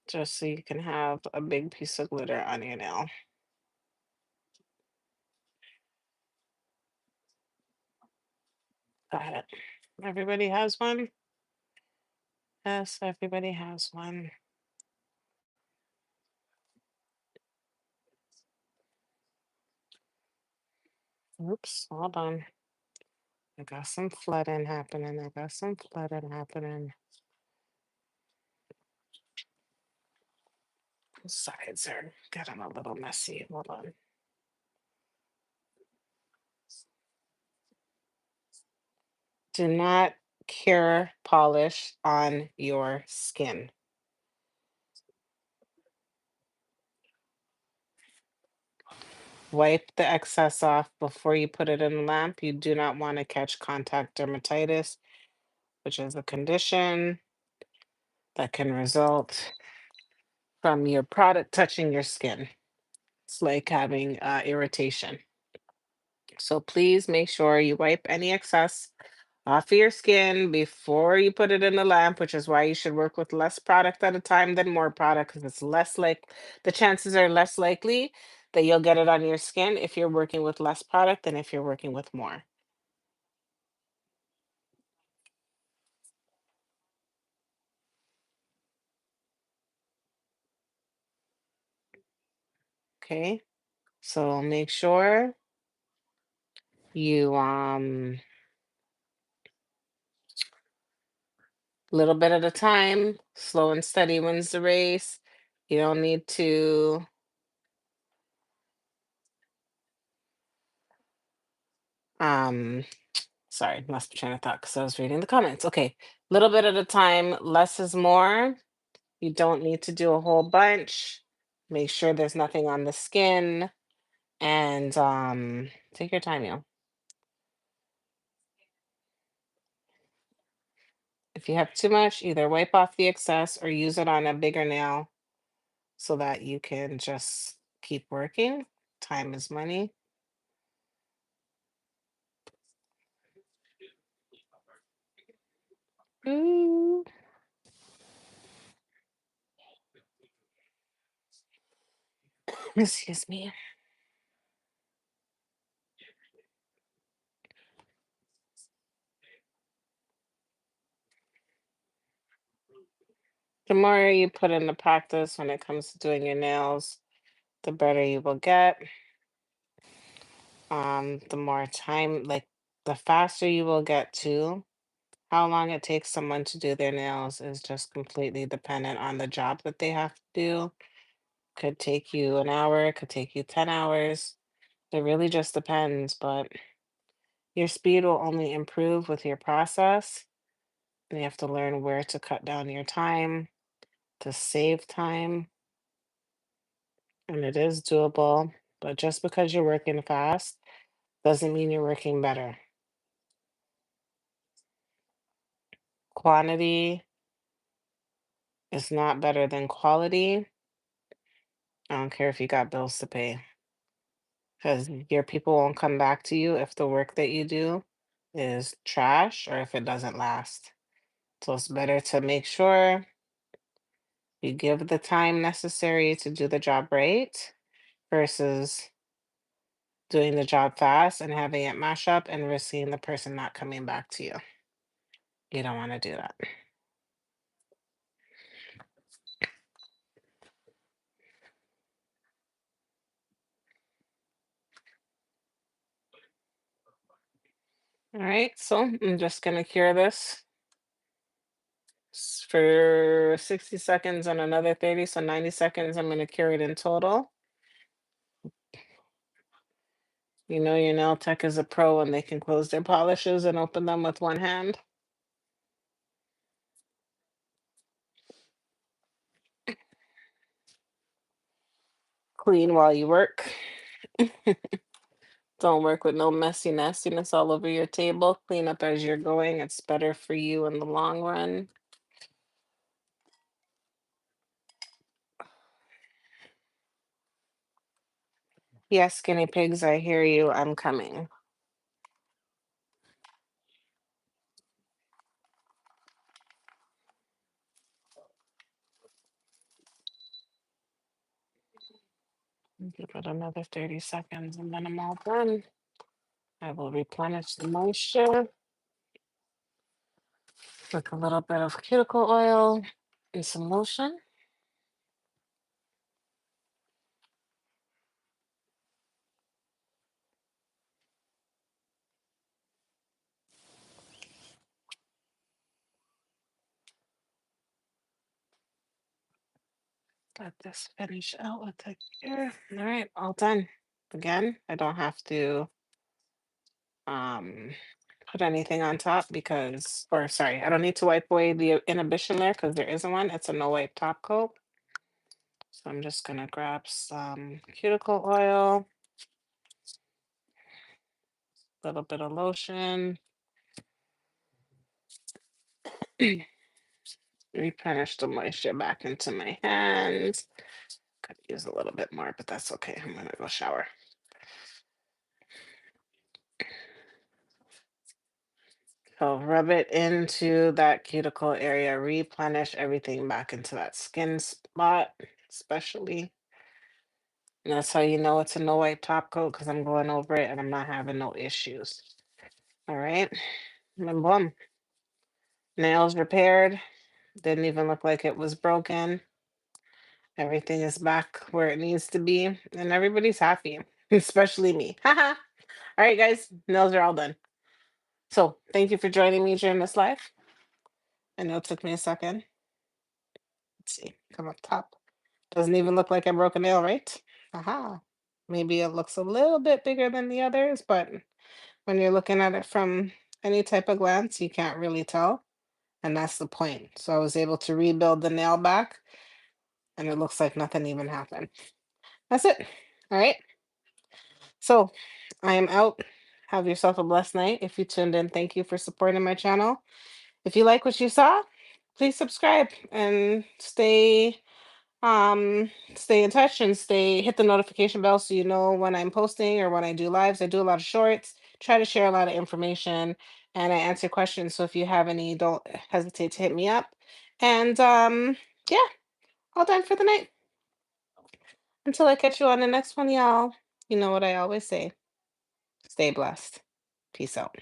just so you can have a big piece of glitter on your nail. Got it. Everybody has one? Yes, everybody has one. Oops, hold on. I got some flooding happening. I got some flooding happening. Sides are getting a little messy. Hold on. Do not cure polish on your skin. Wipe the excess off before you put it in the lamp. You do not want to catch contact dermatitis, which is a condition that can result from your product touching your skin. It's like having irritation. So please make sure you wipe any excess off of your skin before you put it in the lamp, which is why you should work with less product at a time than more product, because it's less like the chances are less likely that you'll get it on your skin if you're working with less product than if you're working with more. Okay. So make sure you little bit at a time, slow and steady wins the race. You don't need to um sorry, lost my train of thought because I was reading the comments. Okay. Little bit at a time, less is more. You don't need to do a whole bunch. Make sure there's nothing on the skin and take your time, you. If you have too much, either wipe off the excess or use it on a bigger nail so that you can just keep working. Time is money. Ooh. Excuse me. The more you put into practice when it comes to doing your nails, the better you will get. The more time, like the faster you will get to. How long it takes someone to do their nails is just completely dependent on the job that they have to do. Could take you an hour, could take you 10 hours. It really just depends, but your speed will only improve with your process. And you have to learn where to cut down your time to save time. And it is doable, but just because you're working fast doesn't mean you're working better. Quantity is not better than quality. I don't care if you got bills to pay. Because your people won't come back to you if the work that you do is trash or if it doesn't last. So it's better to make sure you give the time necessary to do the job right versus doing the job fast and having it mash up and risking the person not coming back to you. You don't want to do that. All right, so I'm just going to cure this for 60 seconds and another 30, so 90 seconds. I'm going to cure it in total. You know, your nail tech is a pro and they can close their polishes and open them with one hand. Clean while you work. Don't work with no messy nastiness all over your table. Clean up as you're going. It's better for you in the long run. Yes, guinea pigs, I hear you. I'm coming. Give it another 30 seconds and then I'm all done. I will replenish the moisture with a little bit of cuticle oil and some lotion. Let this finish out with the cure. All right, all done. Again, I don't have to um put anything on top because, or sorry, I don't need to wipe away the inhibition layer because there isn't one. It's a no wipe top coat. So I'm just gonna grab some cuticle oil, a little bit of lotion, replenish the moisture back into my hands. Could use a little bit more, but that's okay. I'm gonna go shower. So rub it into that cuticle area, replenish everything back into that skin spot, especially. And that's how you know it's a no wipe top coat because I'm going over it and I'm not having no issues. All right. And boom. Nails repaired. Didn't even look like it was broken. Everything is back where it needs to be. And everybody's happy, especially me. Haha. All right, guys. Nails are all done. So thank you for joining me during this live. I know it took me a second. Let's see. Come up top. Doesn't even look like I broke a nail, right? Aha. Maybe it looks a little bit bigger than the others, but when you're looking at it from any type of glance, you can't really tell. And that's the point. So I was able to rebuild the nail back, and it looks like nothing even happened. That's it. All right. So I am out. Have yourself a blessed night. If you tuned in, thank you for supporting my channel. If you like what you saw, please subscribe and stay in touch and stay hit the notification bell so you know when I'm posting or when I do lives. I do a lot of shorts, try to share a lot of information, and I answer questions. So if you have any, don't hesitate to hit me up. And yeah, all done for the night. Until I catch you on the next one, y'all. You know what I always say. Stay blessed. Peace out.